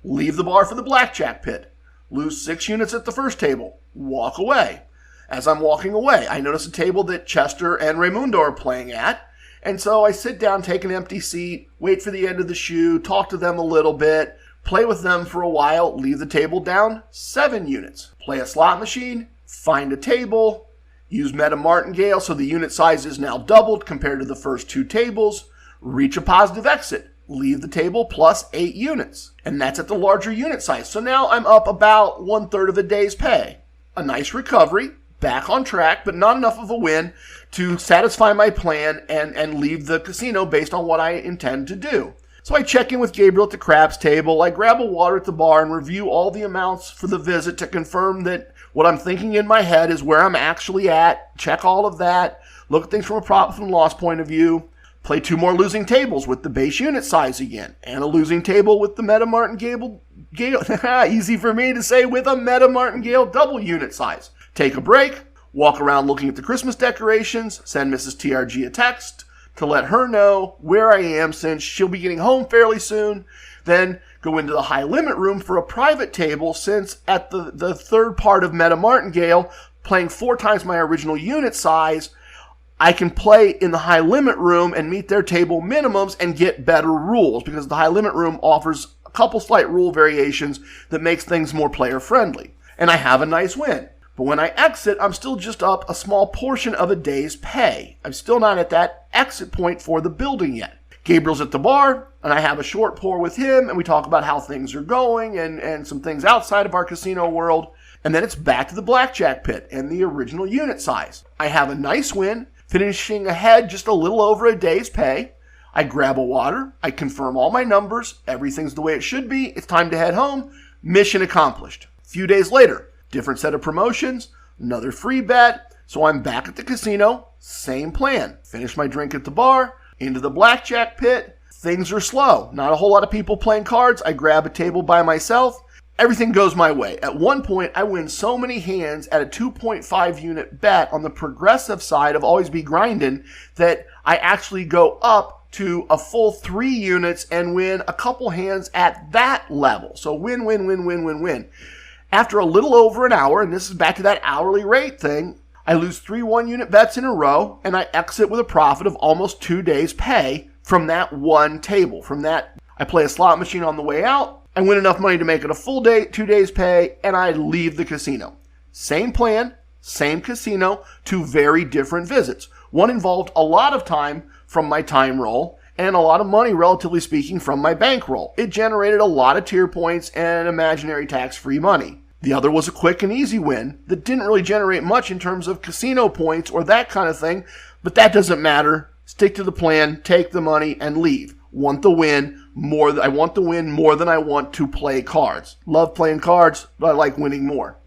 Leave the bar for the blackjack pit. Lose 6 units at the first table. Walk away. As I'm walking away, I notice a table that Chester and Raymundo are playing at. And so I sit down, take an empty seat, wait for the end of the shoe, talk to them a little bit, play with them for a while, leave the table down 7 units. Play a slot machine, find a table, use meta martingale so the unit size is now doubled compared to the first 2 tables, reach a positive exit, leave the table plus 8 units. And that's at the larger unit size. So now I'm up about 1/3 of a day's pay. A nice recovery, back on track, but not enough of a win to satisfy my plan and leave the casino based on what I intend to do. So I check in with Gabriel at the craps table, I grab a water at the bar and review all the amounts for the visit to confirm that what I'm thinking in my head is where I'm actually at, check all of that, look at things from a profit and loss point of view, Play 2 more losing tables with the base unit size again, and a losing table with the Meta Martingale, easy for me to say, with a Meta Martingale double unit size. Take a break, walk around looking at the Christmas decorations, send Mrs. TRG a text to let her know where I am since she'll be getting home fairly soon. Then go into the high limit room for a private table since at the third part of Meta Martingale, playing 4 times my original unit size, I can play in the high limit room and meet their table minimums and get better rules because the high limit room offers a couple slight rule variations that makes things more player friendly. And I have a nice win. But when I exit, I'm still just up a small portion of a day's pay. I'm still not at that exit point for the building yet. Gabriel's at the bar, and I have a short pour with him, and we talk about how things are going and some things outside of our casino world. And then it's back to the blackjack pit and the original unit size. I have a nice win, finishing ahead just a little over a day's pay. I grab a water. I confirm all my numbers. Everything's the way it should be. It's time to head home. Mission accomplished. A few days later, different set of promotions, another free bet. So I'm back at the casino. Same plan. Finish my drink at the bar, into the blackjack pit. Things are slow. Not a whole lot of people playing cards. I grab a table by myself. Everything goes my way. At one point, I win so many hands at a 2.5 unit bet on the progressive side of Always Be Grindin' that I actually go up to a full 3 units and win a couple hands at that level. So win, win, win, win, win, win. After a little over an hour, and this is back to that hourly rate thing, I lose 3 1-unit bets in a row, and I exit with a profit of almost 2 days' pay from that one table. From that, I play a slot machine on the way out. I win enough money to make it a full day, 2 days pay, and I leave the casino. Same plan, same casino, 2 very different visits. One involved a lot of time from my time roll and a lot of money, relatively speaking, from my bankroll. It generated a lot of tier points and imaginary tax-free money. The other was a quick and easy win that didn't really generate much in terms of casino points or that kind of thing, but that doesn't matter. Stick to the plan, take the money, and leave. Want the win more. I want the win more than I want to play cards. Love playing cards, but I like winning more.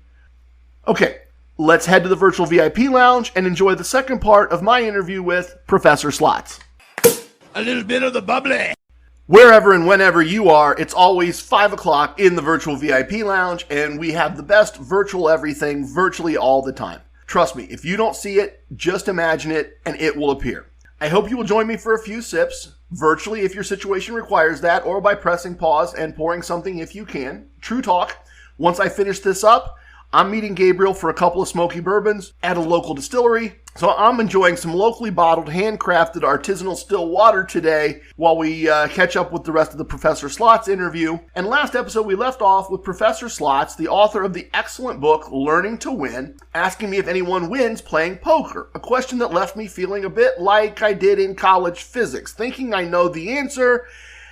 Okay, let's head to the virtual VIP lounge and enjoy the second part of my interview with Professor Slots. A little bit of the bubbly. Wherever and whenever you are, it's always 5 o'clock in the virtual VIP lounge, and we have the best virtual everything virtually all the time. Trust me, if you don't see it, just imagine it, and it will appear. I hope you will join me for a few sips, virtually if your situation requires that, or by pressing pause and pouring something if you can. True talk. Once I finish this up, I'm meeting Gabriel for a couple of smoky bourbons at a local distillery. So I'm enjoying some locally bottled, handcrafted, artisanal still water today while we catch up with the rest of the Professor Slots interview. And last episode, we left off with Professor Slots, the author of the excellent book, Learning to Win, asking me if anyone wins playing poker, a question that left me feeling a bit like I did in college physics, thinking I know the answer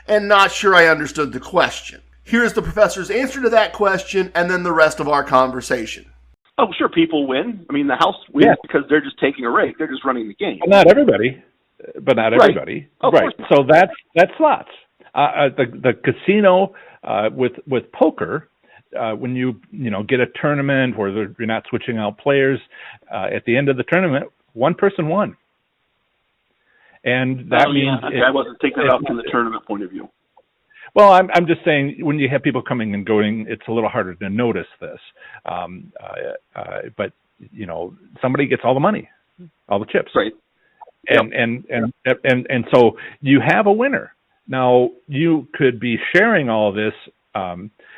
and not sure I understood the question. Here's the professor's answer to that question and then the rest of our conversation. Oh, sure, people win. I mean, the house wins because they're just taking a rake. They're just running the game. But not everybody. Right. Right. So that's slots. The casino with poker, when you get a tournament where you're not switching out players, at the end of the tournament, one person won. And that means I wasn't thinking about from the tournament point of view. Well, I'm just saying when you have people coming and going, it's a little harder to notice this. But somebody gets all the money, all the chips, right? And so you have a winner. Now you could be sharing all of this.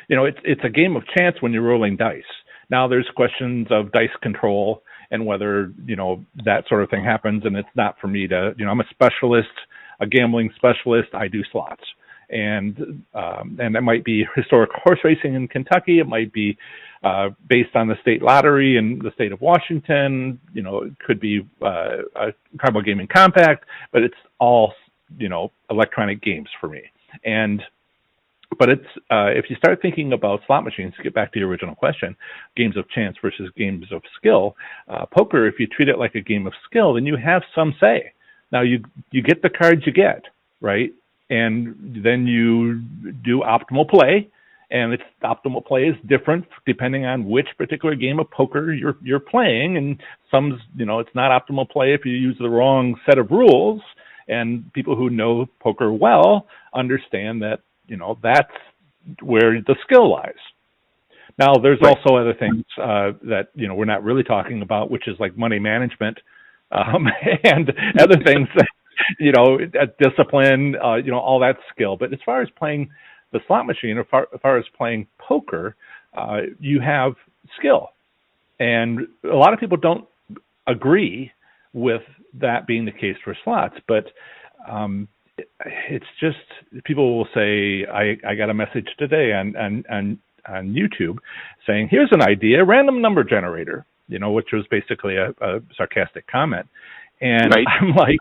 It's a game of chance when you're rolling dice. Now there's questions of dice control and whether that sort of thing happens. And it's not for me to. I'm a specialist, a gambling specialist. I do slots. And that might be historic horse racing in Kentucky. It might be based on the state lottery in the state of Washington. It could be a tribal gaming compact, but it's all electronic games for me. But it's if you start thinking about slot machines, to get back to your original question, games of chance versus games of skill, poker, if you treat it like a game of skill, then you have some say. Now you get the cards you get, right? And then you do optimal play, and optimal play is different depending on which particular game of poker you're playing. And it's not optimal play if you use the wrong set of rules, And people who know poker well understand that, that's where the skill lies. Now, there's also other things that, we're not really talking about, which is like money management and other things that, discipline, all that skill. But as far as playing the slot machine, as far as playing poker, you have skill. And a lot of people don't agree with that being the case for slots, but it's just, people will say, I got a message today on YouTube saying, here's an idea, random number generator, which was basically a sarcastic comment. And I'm like,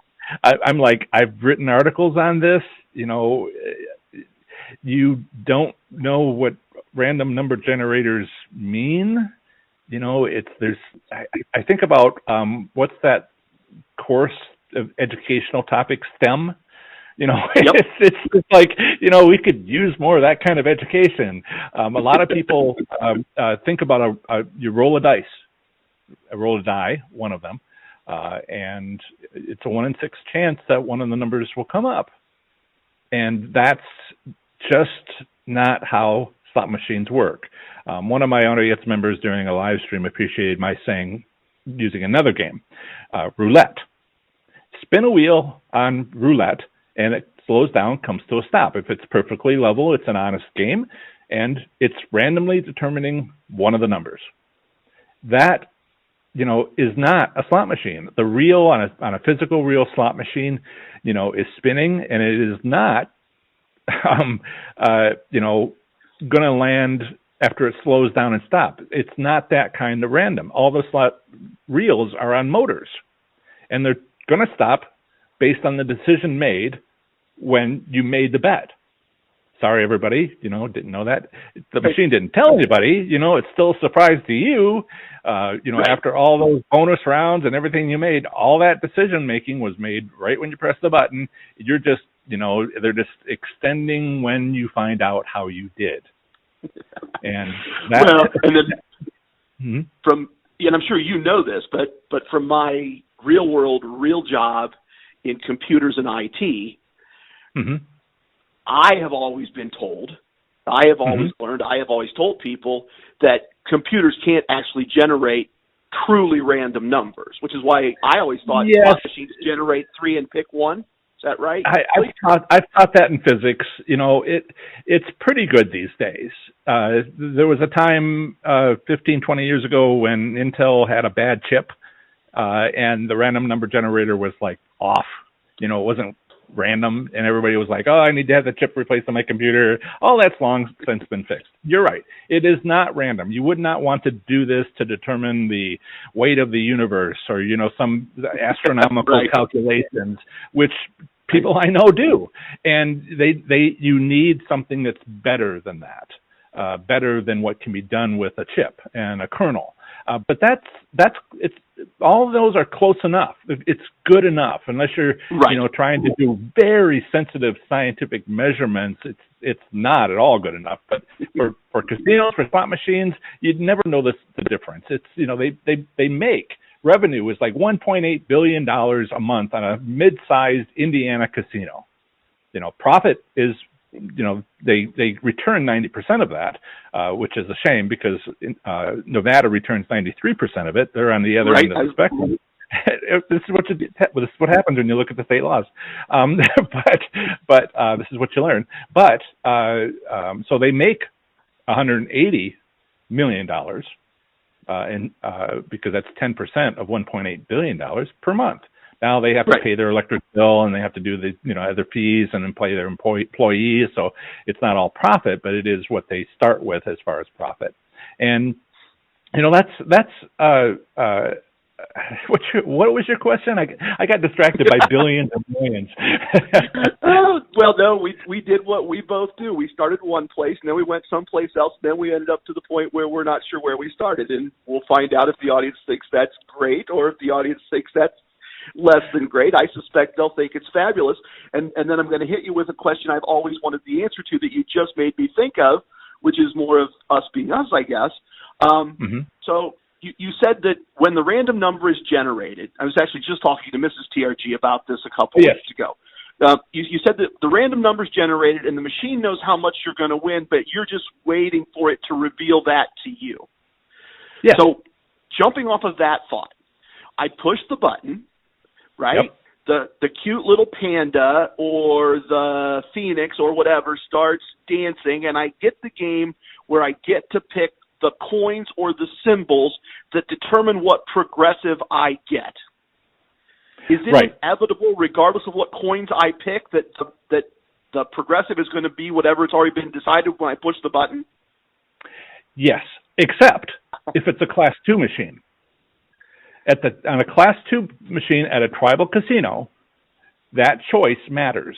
I've written articles on this, you don't know what random number generators mean. I think about, what's that course of educational topic, STEM? It's like, we could use more of that kind of education. A lot of people think about you roll a die, one of them, and it's a 1 in 6 chance that one of the numbers will come up. And that's just not how slot machines work. One of my audience members during a live stream appreciated my using another game, roulette. Spin a wheel on roulette, and it slows down, comes to a stop. If it's perfectly level, it's an honest game, and it's randomly determining one of the numbers. That, is not a slot machine. The reel on a physical real slot machine, is spinning, and it is not, going to land after it slows down and stop. It's not that kind of random. All the slot reels are on motors, and they're going to stop based on the decision made when you made the bet. Sorry, everybody, didn't know that. The machine didn't tell anybody, it's still a surprise to you. After all those bonus rounds and everything you made, all that decision making was made right when you press the button. You're just, they're just extending when you find out how you did. And that, and then and I'm sure you know this, but from my real job in computers and IT, I have always been told, I have always learned, I have always told people that computers can't actually generate truly random numbers, which is why I always thought slot machines generate 3 and pick 1. Is that right? I've taught that in physics. It's pretty good these days. There was a time 15, 20 years ago when Intel had a bad chip, and the random number generator was like off. It wasn't random, and everybody was like, I need to have the chip replaced on my computer. All that's long since been fixed. You're right. It is not random. You would not want to do this to determine the weight of the universe or, some astronomical calculations, which people I know do. And you need something that's better than that, better than what can be done with a chip and a kernel. But it's all of those are close enough. It's good enough, unless you're trying to do very sensitive scientific measurements. It's not at all good enough. But for casinos, for slot machines, you'd never know the difference. It's they make revenue is like $1.8 billion a month on a mid-sized Indiana casino. Profit is. They return 90% of that, which is a shame because Nevada returns 93% of it. They're on the other end of the spectrum. This is what happens when you look at the state laws. But this is what you learn. But so they make $180 million, because that's 10% of $1.8 billion per month. Now they have to pay their electric bill, and they have to do the other fees and then pay their employees. So it's not all profit, but it is what they start with as far as profit. And that's what was your question? I got distracted by billions and millions. Well, no, we did what we both do. We started one place, and then we went someplace else. And then we ended up to the point where we're not sure where we started, and we'll find out if the audience thinks that's great or if the audience thinks that's less than great. I suspect they'll think it's fabulous. And then I'm going to hit you with a question I've always wanted the answer to that you just made me think of, which is more of us being us, I guess. So, you said that when the random number is generated, I was actually just talking to Mrs. TRG about this a couple weeks ago. You said that the random number is generated and the machine knows how much you're going to win, but you're just waiting for it to reveal that to you. Yeah. So jumping off of that thought, I push the button, right? Yep. The cute little panda or the phoenix or whatever starts dancing, and I get the game where I get to pick the coins or the symbols that determine what progressive I get. Is it inevitable, regardless of what coins I pick, that the progressive is going to be whatever it's already been decided when I push the button? Yes, except if it's a Class 2 machine. On a Class 2 machine at a tribal casino, that choice matters.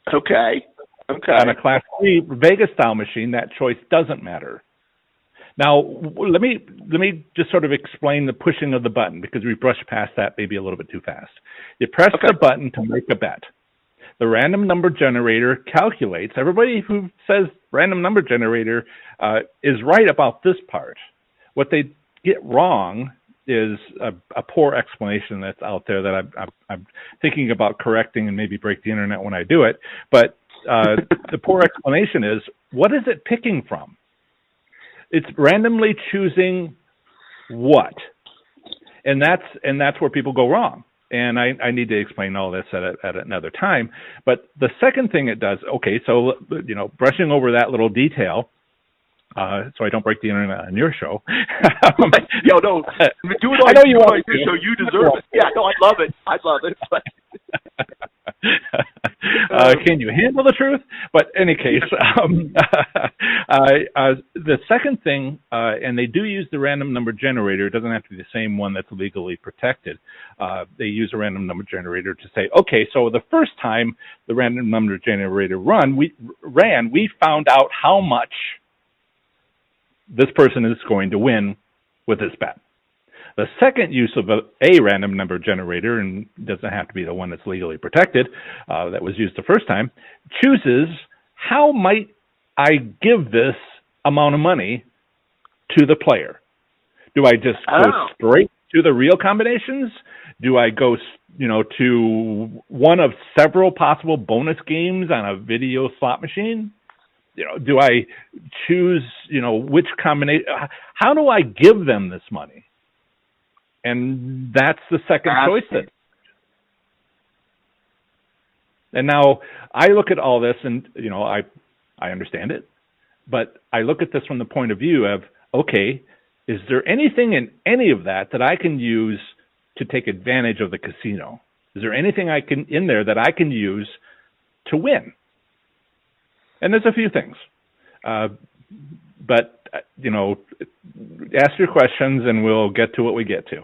Okay. On a Class 3 Vegas-style machine, that choice doesn't matter. Now, let me just sort of explain the pushing of the button, because we brushed past that maybe a little bit too fast. You press the button to make a bet. The random number generator calculates. Everybody who says random number generator is right about this part. What they get wrong is a poor explanation that's out there that I'm thinking about correcting and maybe break the internet when I do it. But the poor explanation is, what is it picking from? It's randomly choosing what? And that's where people go wrong. And I need to explain all this at another time. But the second thing it does, okay, so, brushing over that little detail, so I don't break the internet on your show. Yo, no, do it on your show. You deserve it. Yeah, no, I love it. Can you handle the truth? But in any case, the second thing, and they do use the random number generator. It doesn't have to be the same one that's legally protected. They use a random number generator to say, okay, so the first time the random number generator we found out how much this person is going to win with this bet. The second use of a random number generator, and doesn't have to be the one that's legally protected, that was used the first time, chooses how might I give this amount of money to the player. Do I just go straight to the real combinations? Do I go, to one of several possible bonus games on a video slot machine? Do I choose, which combination? How do I give them this money? And that's the second choice. And now I look at all this and, I understand it, but I look at this from the point of view of, okay, is there anything in any of that I can use to take advantage of the casino? Is there anything in there that I can use to win? And there's a few things, but ask your questions and we'll get to what we get to.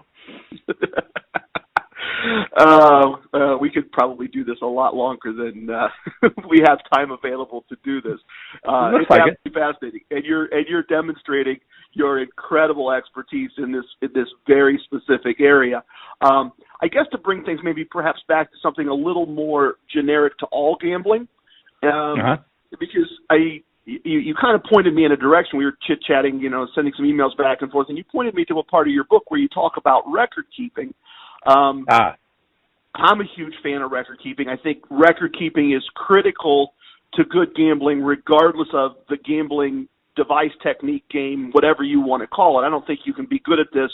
We could probably do this a lot longer than we have time available to do this. It's absolutely fascinating, and you're demonstrating your incredible expertise in this very specific area. I guess to bring things maybe perhaps back to something a little more generic to all gambling. Because you kind of pointed me in a direction. We were chit-chatting, sending some emails back and forth, and you pointed me to a part of your book where you talk about record keeping. I'm a huge fan of record keeping. I think record keeping is critical to good gambling, regardless of the gambling device, technique, game, whatever you want to call it. I don't think you can be good at this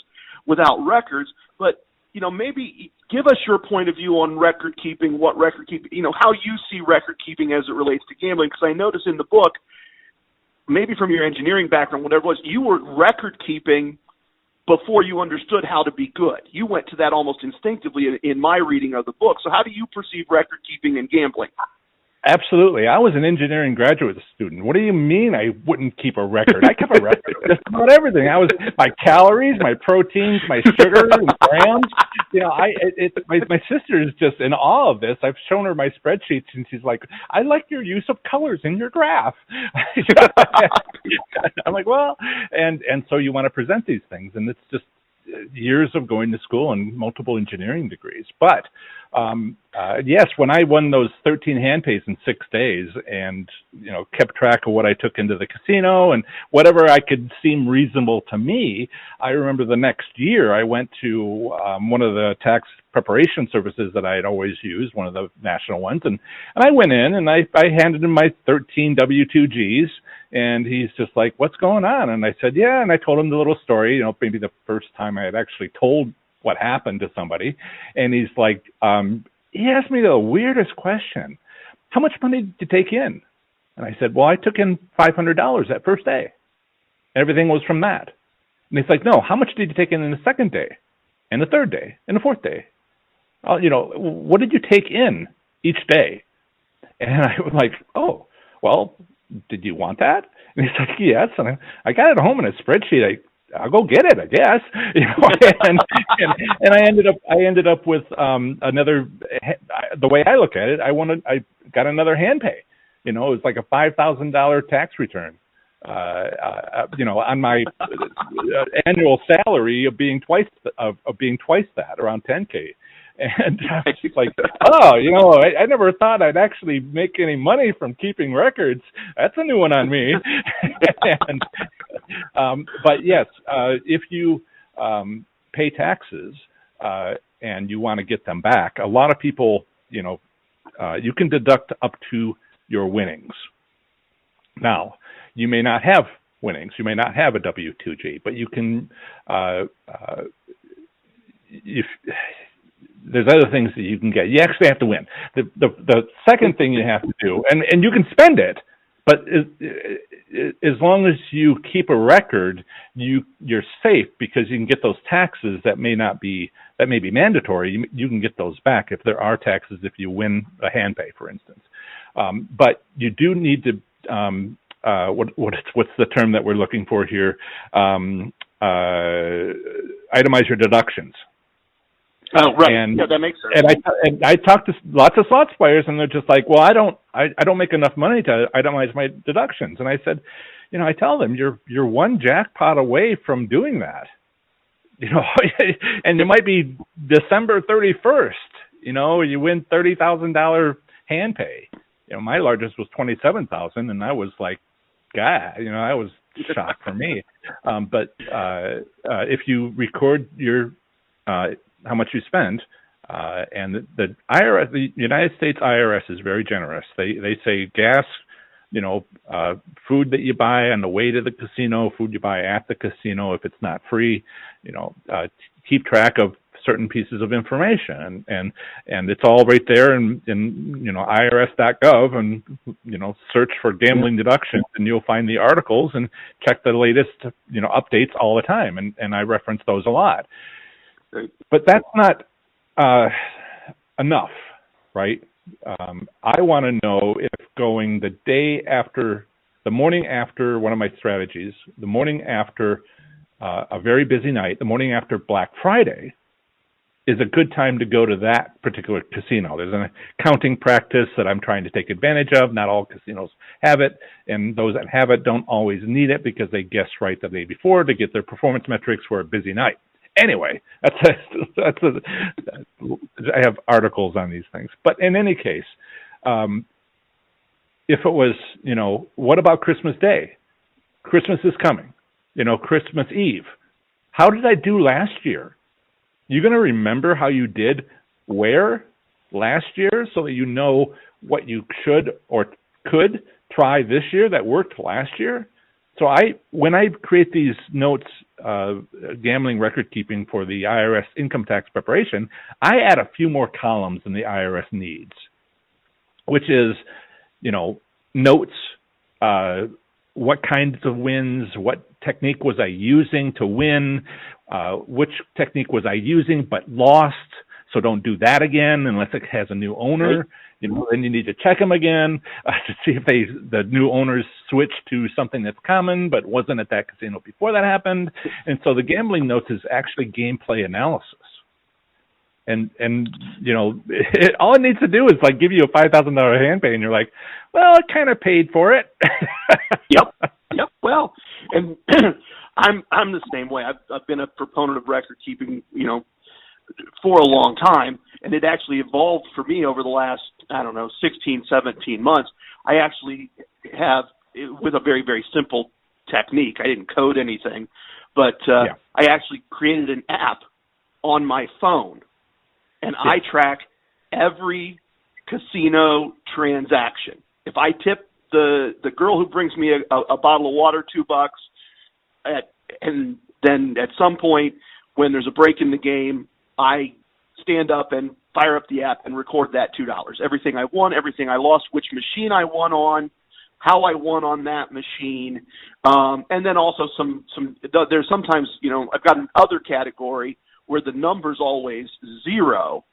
without records, but maybe give us your point of view on record keeping, what record keeping, how you see record keeping as it relates to gambling. Because I noticed in the book, maybe from your engineering background, whatever it was, you were record keeping before you understood how to be good. You went to that almost instinctively in my reading of the book. So how do you perceive record keeping in gambling? Absolutely. I was an engineering graduate student. What do you mean I wouldn't keep a record? I kept a record just about everything. My calories, my proteins, my sugar and grams. My sister is just in awe of this. I've shown her my spreadsheets and she's like, I like your use of colors in your graph. I'm like, well, and so you want to present these things, and it's just years of going to school and multiple engineering degrees. But Yes, when I won those 13 hand pays in 6 days and, kept track of what I took into the casino and whatever I could seem reasonable to me, I remember the next year I went to one of the tax preparation services that I had always used, one of the national ones, and I went in and I handed him my 13 W-2Gs, and he's just like, "What's going on?" And I said, "Yeah," and I told him the little story, maybe the first time I had actually told what happened to somebody, and he's like, he asked me the weirdest question. "How much money did you take in?" And I said, "Well, I took in $500 that first day. Everything was from that." And he's like, "No, how much did you take in the second day, and the third day, and the fourth day? What did you take in each day?" And I was like, "Oh, well, did you want that?" And he's like, "Yes." And I got it home in a spreadsheet. I'll go get it, I guess. And I ended up with another. The way I look at it, I got another hand pay. It was like a $5,000 tax return. On my annual salary of being twice that, around 10K. And I was just like, I never thought I'd actually make any money from keeping records. That's a new one on me. But yes, if you pay taxes and you want to get them back, a lot of people, you can deduct up to your winnings. Now, you may not have winnings. You may not have a W-2G, but you can, if there's other things that you can get. You actually have to win. The second thing you have to do, and you can spend it, but as long as you keep a record, you're safe because you can get those taxes that may be mandatory. You can get those back if there are taxes if you win a hand pay, for instance. But you do need to what's the term that we're looking for here? Itemize your deductions. Oh, right. And, yeah, that makes sense. And I talked to lots of slots players, and they're just like, "Well, I don't make enough money to itemize my deductions." And I said, I tell them, you're one jackpot away from doing that. And it might be December 31st. You win $30,000 hand pay. My largest was $27,000, and I was like, God, that was shock for me. But if you record your how much you spend, and the IRS, the United States IRS is very generous. They say gas, food that you buy on the way to the casino, food you buy at the casino, if it's not free, keep track of certain pieces of information, and it's all right there in IRS.gov, and search for gambling deductions, and you'll find the articles and check the latest updates all the time, and I reference those a lot. But that's not enough, right? I want to know if going the morning after one of my strategies, the morning after a very busy night, the morning after Black Friday, is a good time to go to that particular casino. There's an accounting practice that I'm trying to take advantage of. Not all casinos have it, and those that have it don't always need it because they guess right the day before to get their performance metrics for a busy night. Anyway, I have articles on these things. But in any case, if it was, what about Christmas Day? Christmas is coming, Christmas Eve. How did I do last year? You're going to remember how you did where last year so that you know what you should or could try this year that worked last year. So when I create these notes, gambling record keeping for the IRS income tax preparation, I add a few more columns than the IRS needs, which is, notes, what kinds of wins, what technique was I using to win, which technique was I using but lost, so don't do that again unless it has a new owner. Then you need to check them again to see if the new owners switched to something that's common but wasn't at that casino before that happened. And so the gambling notes is actually gameplay analysis. And all it needs to do is like give you a $5,000 hand pay, and you're like, well, it kind of paid for it. Yep. Well, and I'm the same way. I've been a proponent of record keeping, for a long time, and it actually evolved for me over the last, 16, 17 months. I actually have, with a very, very simple technique, I didn't code anything, but I actually created an app on my phone, and I track every casino transaction. If I tip the girl who brings me a bottle of water $2, and then at some point when there's a break in the game, I stand up and fire up the app and record that $2. Everything I won, everything I lost, which machine I won on, how I won on that machine, and then also there's sometimes, I've got an other category where the number's always 0,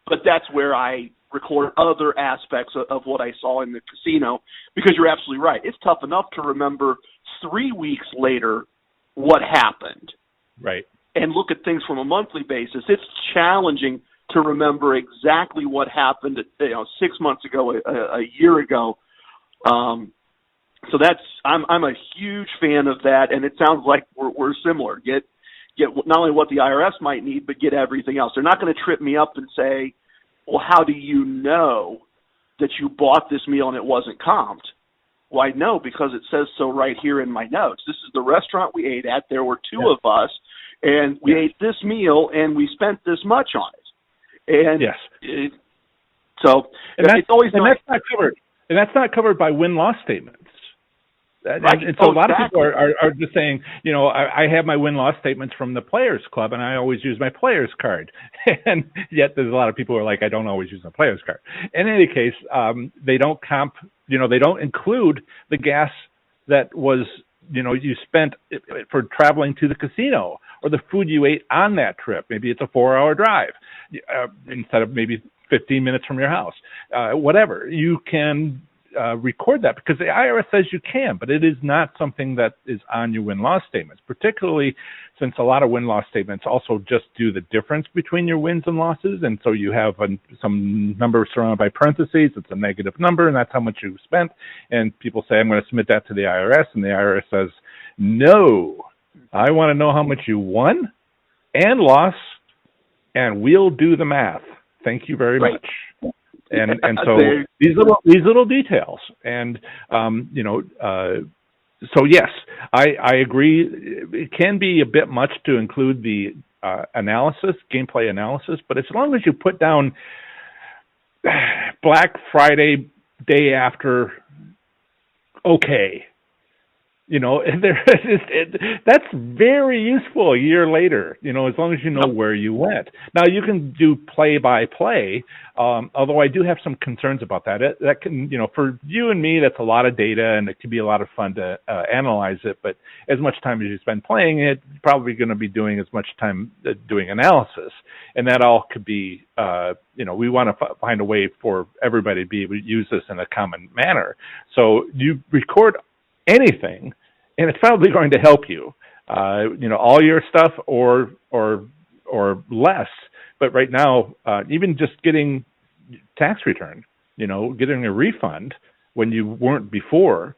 but that's where I record other aspects of what I saw in the casino, because you're absolutely right. It's tough enough to remember 3 weeks later what happened. Right. And look at things from a monthly basis. It's challenging to remember exactly what happened, 6 months ago, a year ago. So I'm a huge fan of that, and it sounds like we're similar. Get not only what the IRS might need, but get everything else. They're not going to trip me up and say, well, how do you know that you bought this meal and it wasn't comped? Well, I know because it says so right here in my notes. This is the restaurant we ate at. There were two of us, and we ate this meal, and we spent this much on it. And it's always nice. That's not covered. And that's not covered by win-loss statements. Right. And so a lot of people are just saying, I have my win-loss statements from the Players Club, and I always use my Players card. And yet there's a lot of people who are like, I don't always use my Players card. In any case, they don't they don't include the gas that was, you spent for traveling to the casino, or the food you ate on that trip. Maybe it's a 4-hour drive instead of maybe 15 minutes from your house. Whatever. You can record that because the IRS says you can, but it is not something that is on your win-loss statements, particularly since a lot of win-loss statements also just do the difference between your wins and losses. And so you have some number surrounded by parentheses. It's a negative number, and that's how much you spent. And people say, I'm going to submit that to the IRS, and the IRS says, no, I want to know how much you won and lost, and we'll do the math. Thank you very much. And so these little details, and so yes, I agree. It can be a bit much to include the gameplay analysis, but as long as you put down Black Friday day after, okay. That's very useful a year later, as long as you know where you went. Now, you can do play-by-play, although I do have some concerns about that. That can, for you and me, that's a lot of data, and it can be a lot of fun to analyze it, but as much time as you spend playing it, you're probably going to be doing as much time doing analysis, and that all could be, we want to find a way for everybody to be able to use this in a common manner. So you record anything, and it's probably going to help you, all your stuff or less. But right now, even just getting tax return, getting a refund when you weren't before,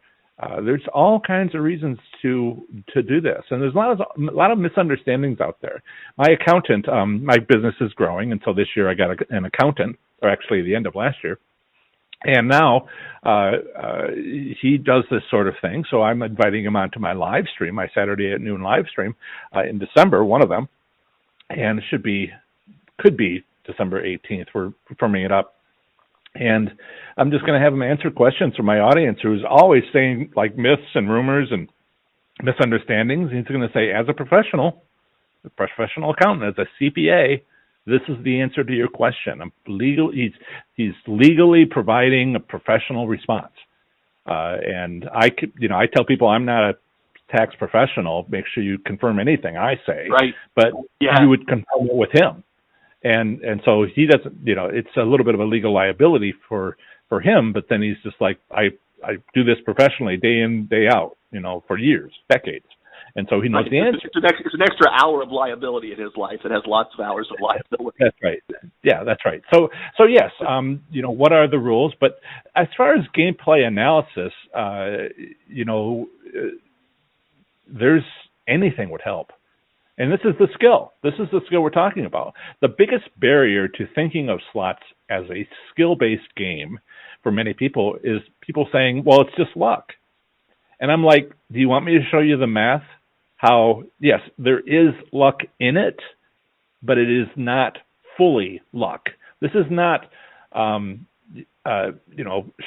there's all kinds of reasons to do this. And there's a lot of misunderstandings out there. My accountant, my business is growing, and so this year I got an accountant, or actually the end of last year. And now he does this sort of thing, so I'm inviting him onto my live stream, my Saturday at noon live stream in December, one of them, and it could be December 18th. We're firming it up, and I'm just going to have him answer questions from my audience who's always saying like myths and rumors and misunderstandings. He's going to say, as a professional accountant, as a CPA, this is the answer to your question. He's legally providing a professional response. And I tell people I'm not a tax professional. Make sure you confirm anything I say. Right. But you would confirm it with him. And so he doesn't, it's a little bit of a legal liability for him, but then he's just like, I do this professionally day in, day out, for years, decades. And so he knows the answer. It's an extra hour of liability in his life. It has lots of hours of liability. That's right. Yeah, that's right. So yes, what are the rules? But as far as gameplay analysis, there's anything would help. And this is the skill. This is the skill we're talking about. The biggest barrier to thinking of slots as a skill-based game for many people is people saying, well, it's just luck. And I'm like, do you want me to show you the math? How, yes, there is luck in it, but it is not fully luck. This is not,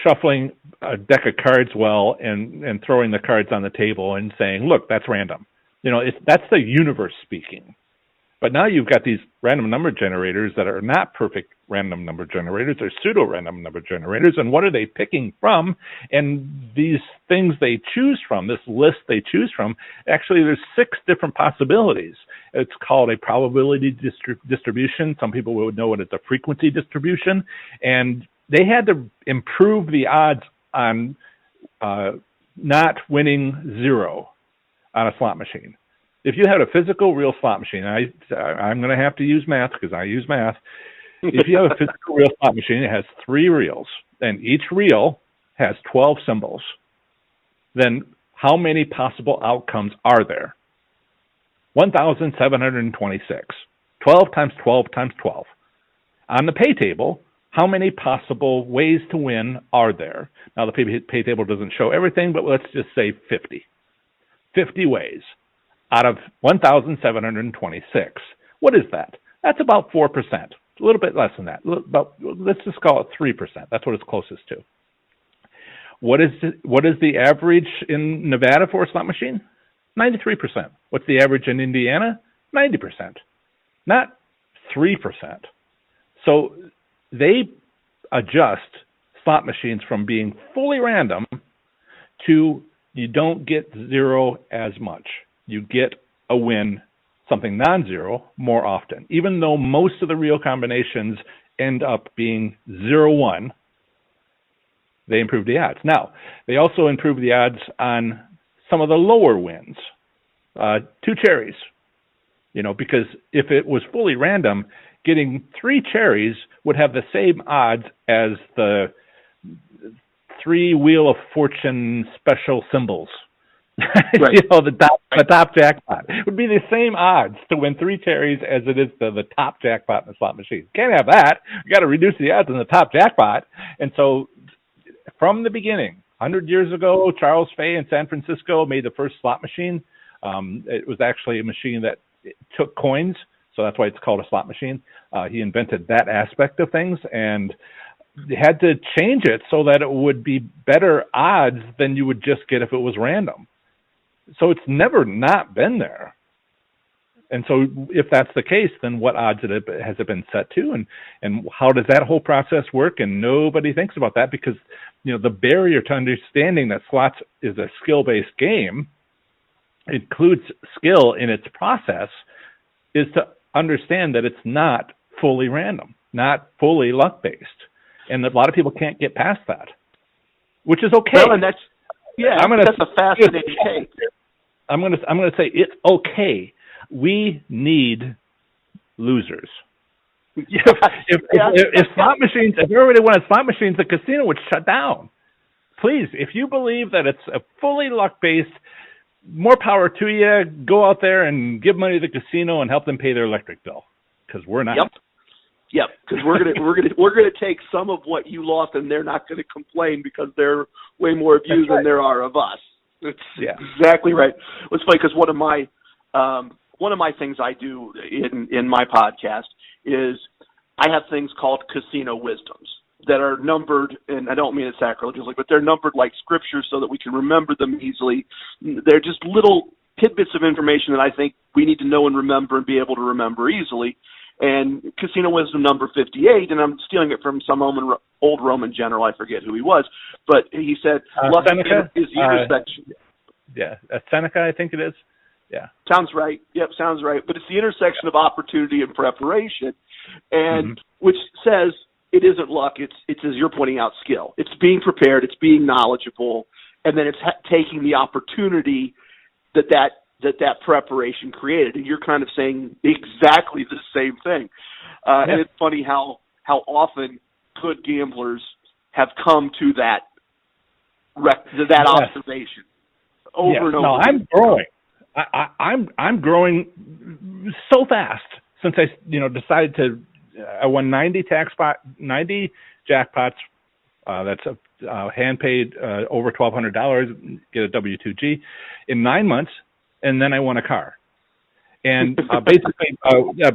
shuffling a deck of cards well and throwing the cards on the table and saying, look, that's random. That's the universe speaking. But now you've got these random number generators that are not perfect random number generators. They're pseudo-random number generators. And what are they picking from? And these things they choose from, this list they choose from, actually there's 6 different possibilities. It's called a probability distribution. Some people would know it as a frequency distribution. And they had to improve the odds on not winning 0 on a slot machine. If you had a physical real slot machine, I'm going to have to use math because I use math. If you have a physical real slot machine, it has 3 reels, and each reel has 12 symbols. Then how many possible outcomes are there? 1,726. 12 times 12 times 12. On the pay table, how many possible ways to win are there? Now, the pay table doesn't show everything, but let's just say 50. 50 ways out of 1,726. What is that? That's about 4%. A little bit less than that. But let's just call it 3%. That's what it's closest to. What is the average in Nevada for a slot machine? 93%. What's the average in Indiana? 90%. Not 3%. So they adjust slot machines from being fully random to you don't get 0 as much. You get a win, something non-zero, more often. Even though most of the real combinations end up being 0-1, they improve the odds. Now, they also improve the odds on some of the lower wins. 2 cherries, because if it was fully random, getting 3 cherries would have the same odds as the 3 Wheel of Fortune special symbols. Right. The top jackpot. It would be the same odds to win 3 cherries as it is the top jackpot in the slot machine. Can't have that. You got to reduce the odds on the top jackpot. And so from the beginning, 100 years ago, Charles Fay in San Francisco made the first slot machine. It was actually a machine that took coins, so that's why it's called a slot machine. He invented that aspect of things and had to change it so that it would be better odds than you would just get if it was random. So it's never not been there. And so if that's the case, then what odds has it been set to? And how does that whole process work? And nobody thinks about that because, the barrier to understanding that slots is a skill-based game includes skill in its process is to understand that it's not fully random, not fully luck-based. And a lot of people can't get past that, which is okay. Well, and that's a fascinating take. I'm going to say it's okay. We need losers. If slot machines, if everybody wanted slot machines, the casino would shut down. Please, if you believe that it's a fully luck-based, more power to you. Go out there and give money to the casino and help them pay their electric bill, because we're not. Yep. Because we're gonna take some of what you lost, and they're not gonna complain because there are way more of you than there are of us. That's exactly right. It's funny because one of my things I do in my podcast is I have things called casino wisdoms that are numbered, and I don't mean it sacrilegiously, but they're numbered like scripture so that we can remember them easily. They're just little tidbits of information that I think we need to know and remember and be able to remember easily. And Casino Wisdom number 58, and I'm stealing it from some old Roman general, I forget who he was, but he said, luck Seneca? Is the intersection. Seneca, I think it is. Yeah. Sounds right. Yep, sounds right. But it's the intersection of opportunity and preparation, and which says it isn't luck. It's as you're pointing out, skill. It's being prepared. It's being knowledgeable, and then it's taking the opportunity that preparation created. And you're kind of saying exactly the same thing. And it's funny how often good gamblers have come to that observation over and over. No, I'm growing. I'm growing so fast since I decided to. I won 90 jackpots. That's a hand paid over $1,200. Get a W-2G in 9 months, and then I won a car. And basically,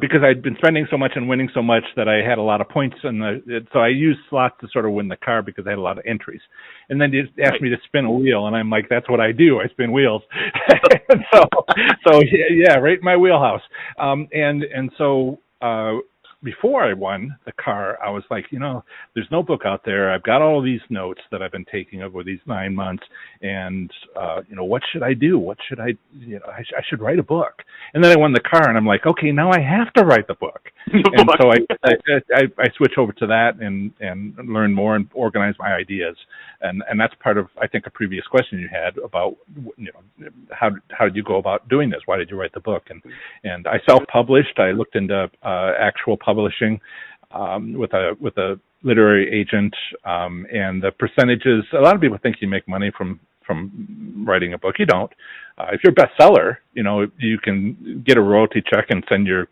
because I'd been spending so much and winning so much that I had a lot of points, so I used slots to sort of win the car because I had a lot of entries. And then they just asked me to spin a wheel, and I'm like, that's what I do. I spin wheels. so yeah, right in my wheelhouse. So before I won the car, I was like, there's no book out there. I've got all these notes that I've been taking over these 9 months, and what should I do? What should I should write a book. And then I won the car, and I'm like, okay, now I have to write the book. And so I switch over to that and learn more and organize my ideas. And that's part of, I think, a previous question you had about, how did you go about doing this? Why did you write the book? And I self-published. I looked into actual publishing with a literary agent, and the percentages. A lot of people think you make money from writing a book. You don't. If you're a bestseller, you can get a royalty check and send your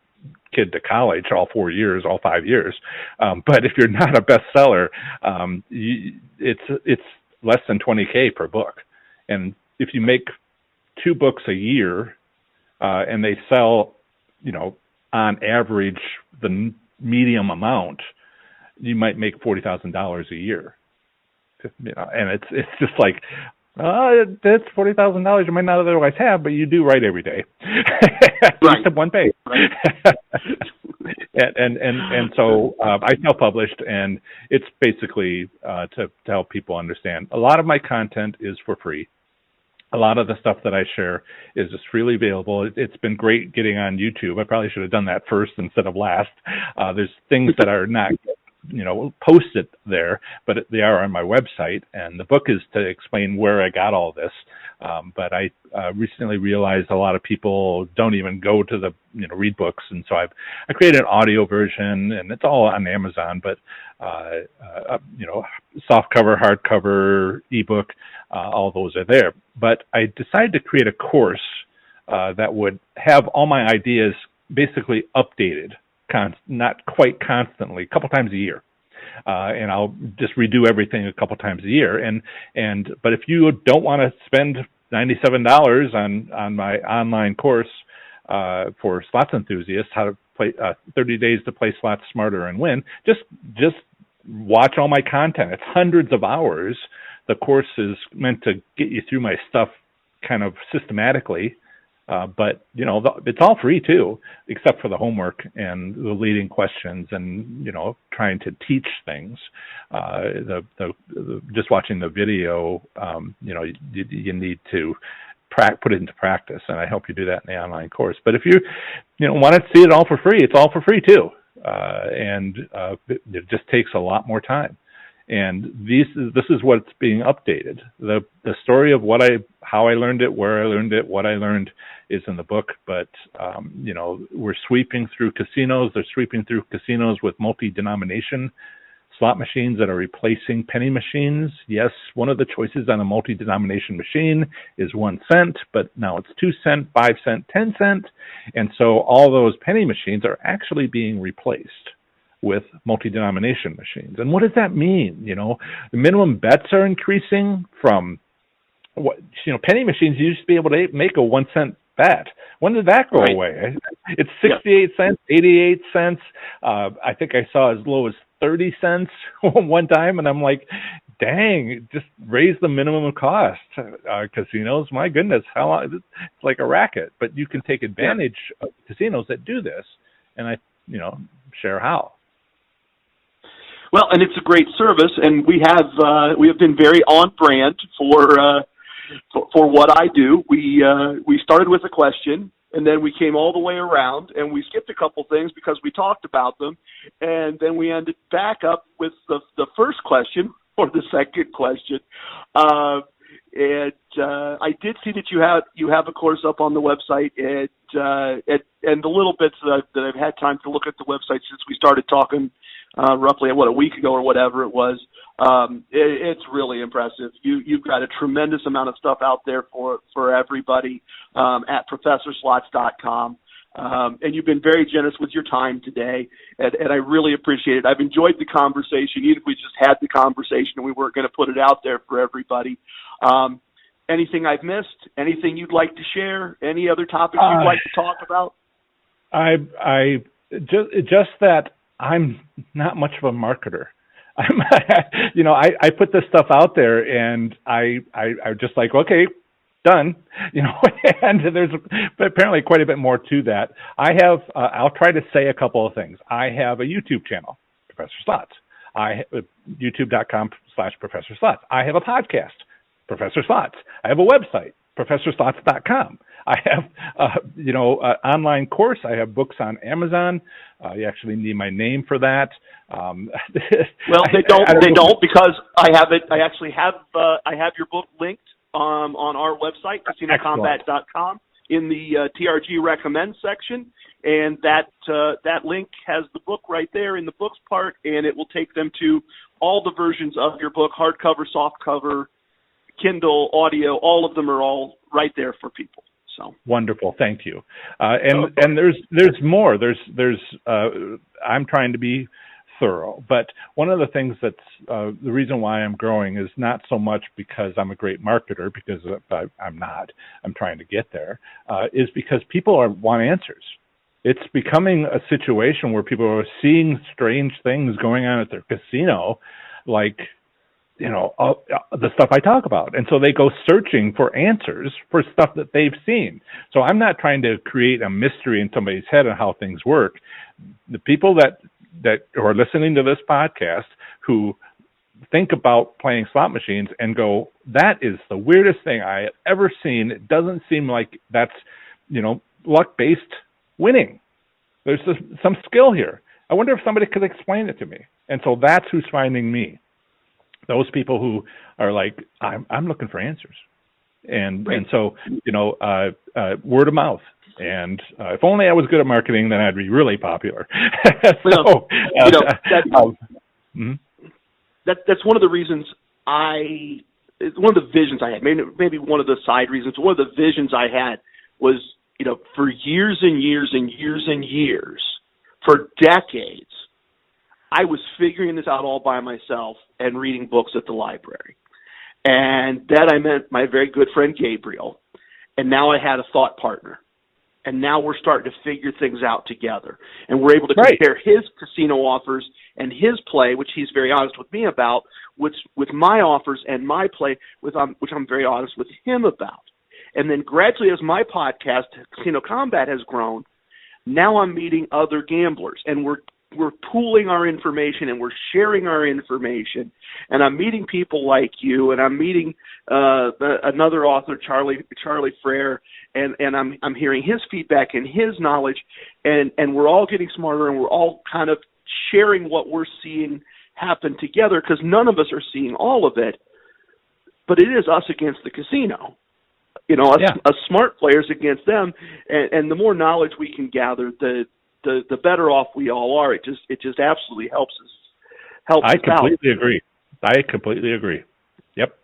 kid to college all 4 years, all 5 years. But if you're not a bestseller, it's less than $20K per book. And if you make 2 books a year, and they sell, on average, the medium amount, you might make $40,000 a year. And it's just like, that's $40,000 you might not otherwise have, but you do write every day. At least at one page. Right. and so I self-published, and it's basically to help people understand. A lot of my content is for free. A lot of the stuff that I share is just freely available. It's been great getting on YouTube. I probably should have done that first instead of last. There's things that are not posted there, but they are on my website, and the book is to explain where I got all this. But I recently realized a lot of people don't even go to the read books, and so I created an audio version, and it's all on Amazon. But soft cover, hardcover, ebook, all those are there. But I decided to create a course that would have all my ideas basically updated. Not quite constantly, a couple times a year, and I'll just redo everything a couple times a year. But if you don't want to spend $97 on my online course for slots enthusiasts, how to play 30 days to play slots smarter and win, just watch all my content. It's hundreds of hours. The course is meant to get you through my stuff kind of systematically. But it's all free too, except for the homework and the leading questions and trying to teach things. Just watching the video, you need to put it into practice, and I help you do that in the online course. But if you want to see it all for free, it's all for free too, and it just takes a lot more time. And this is what's being updated. The story of how I learned it, where I learned it, what I learned is in the book. But we're sweeping through casinos. They're sweeping through casinos with multi-denomination slot machines that are replacing penny machines. Yes, one of the choices on a multi-denomination machine is 1 cent, but now it's 2 cent, 5 cent, 10 cent. And so all those penny machines are actually being replaced with multi-denomination machines. And what does that mean? The minimum bets are increasing from penny machines used to be able to make a 1 cent bet. When did that go away? It's 68 cents, 88 cents. I think I saw as low as 30 cents one time, and I'm like, dang, just raise the minimum cost. Casinos, my goodness, how long? It's like a racket. But you can take advantage of casinos that do this, and I share how. Well, and it's a great service, and we have been very on brand for what I do. We started with a question, and then we came all the way around, and we skipped a couple things because we talked about them, and then we ended back up with the first question or the second question. And I did see that you have a course up on the website, and the little bits that I've had time to look at the website since we started talking roughly a week ago or whatever it was. It's really impressive. You've got a tremendous amount of stuff out there for everybody at professorslots.com. And you've been very generous with your time today, and I really appreciate it. I've enjoyed the conversation, even if we just had the conversation and we weren't going to put it out there for everybody. Anything I've missed? Anything you'd like to share? Any other topics you'd like to talk about? I just that I'm not much of a marketer. I put this stuff out there, and I just like, okay, done, and there's apparently quite a bit more to that. I'll try to say a couple of things. I have a YouTube channel, Professor Slots. YouTube.com/Professor Slots. I have a podcast, Professor Slots. I have a website, professorslots.com. I have, online course. I have books on Amazon. You actually need my name for that. Well, they don't because I have it. I actually have your book linked on our website, casinocombat.com, in the TRG recommend section, and that link has the book right there in the books part, and it will take them to all the versions of your book, hardcover, softcover, Kindle, audio. All of them are all right there for people. So wonderful, thank you. And there's more. I'm trying to be thorough, but one of the things that's the reason why I'm growing is not so much because I'm a great marketer, because I'm not. I'm trying to get there. Is because people want answers. It's becoming a situation where people are seeing strange things going on at their casino, like the stuff I talk about. And so they go searching for answers for stuff that they've seen. So I'm not trying to create a mystery in somebody's head on how things work. The people that are listening to this podcast who think about playing slot machines and go, that is the weirdest thing I have ever seen. It doesn't seem like that's, luck-based winning. There's some skill here. I wonder if somebody could explain it to me. And so that's who's finding me. Those people who are like, I'm looking for answers. And so, word of mouth. And if only I was good at marketing, then I'd be really popular. That's one of the reasons one of the visions I had, maybe one of the side reasons, one of the visions I had was, for years and years and years and years, for decades, I was figuring this out all by myself and reading books at the library. And then I met my very good friend Gabriel, and now I had a thought partner. And now we're starting to figure things out together. And we're able to compare his casino offers and his play, which he's very honest with me about, with my offers and my play, which I'm very honest with him about. And then gradually, as my podcast, Casino Combat, has grown, now I'm meeting other gamblers, and we're pooling our information and we're sharing our information. And I'm meeting people like you, and I'm meeting another author, Charlie Frere, and I'm hearing his feedback and his knowledge, and we're all getting smarter, and we're all kind of sharing what we're seeing happen together, because none of us are seeing all of it, but it is us against the casino. Us smart players against them, and the more knowledge we can gather, the better off we all are. It just absolutely helps us. I completely agree. Yep.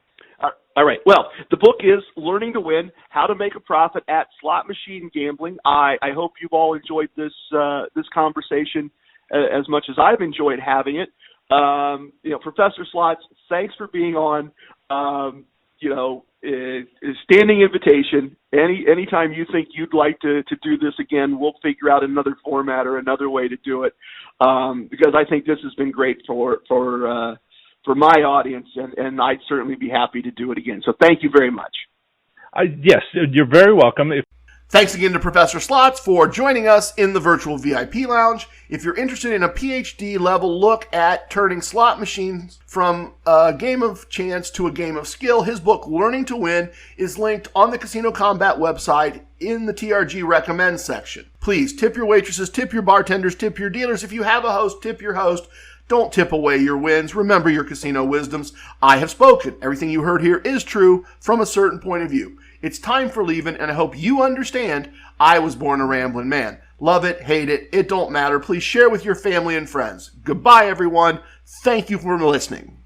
All right. Well, the book is Learning to Win: How to Make a Profit at Slot Machine Gambling. I hope you've all enjoyed this conversation as much as I've enjoyed having it. Professor Slots, thanks for being on. Standing invitation. Anytime you think you'd like to do this again, we'll figure out another format or another way to do it, because I think this has been great for my audience, and I'd certainly be happy to do it again. So thank you very much. Yes, you're very welcome. Thanks again to Professor Slots for joining us in the virtual VIP lounge. If you're interested in a PhD level look at turning slot machines from a game of chance to a game of skill, his book Learning to Win is linked on the Casino Combat website in the TRG recommend section. Please tip your waitresses, tip your bartenders, tip your dealers. If you have a host, tip your host. Don't tip away your wins. Remember your casino wisdoms. I have spoken. Everything you heard here is true from a certain point of view. It's time for leaving, and I hope you understand I was born a rambling man. Love it, hate it, it don't matter. Please share with your family and friends. Goodbye, everyone. Thank you for listening.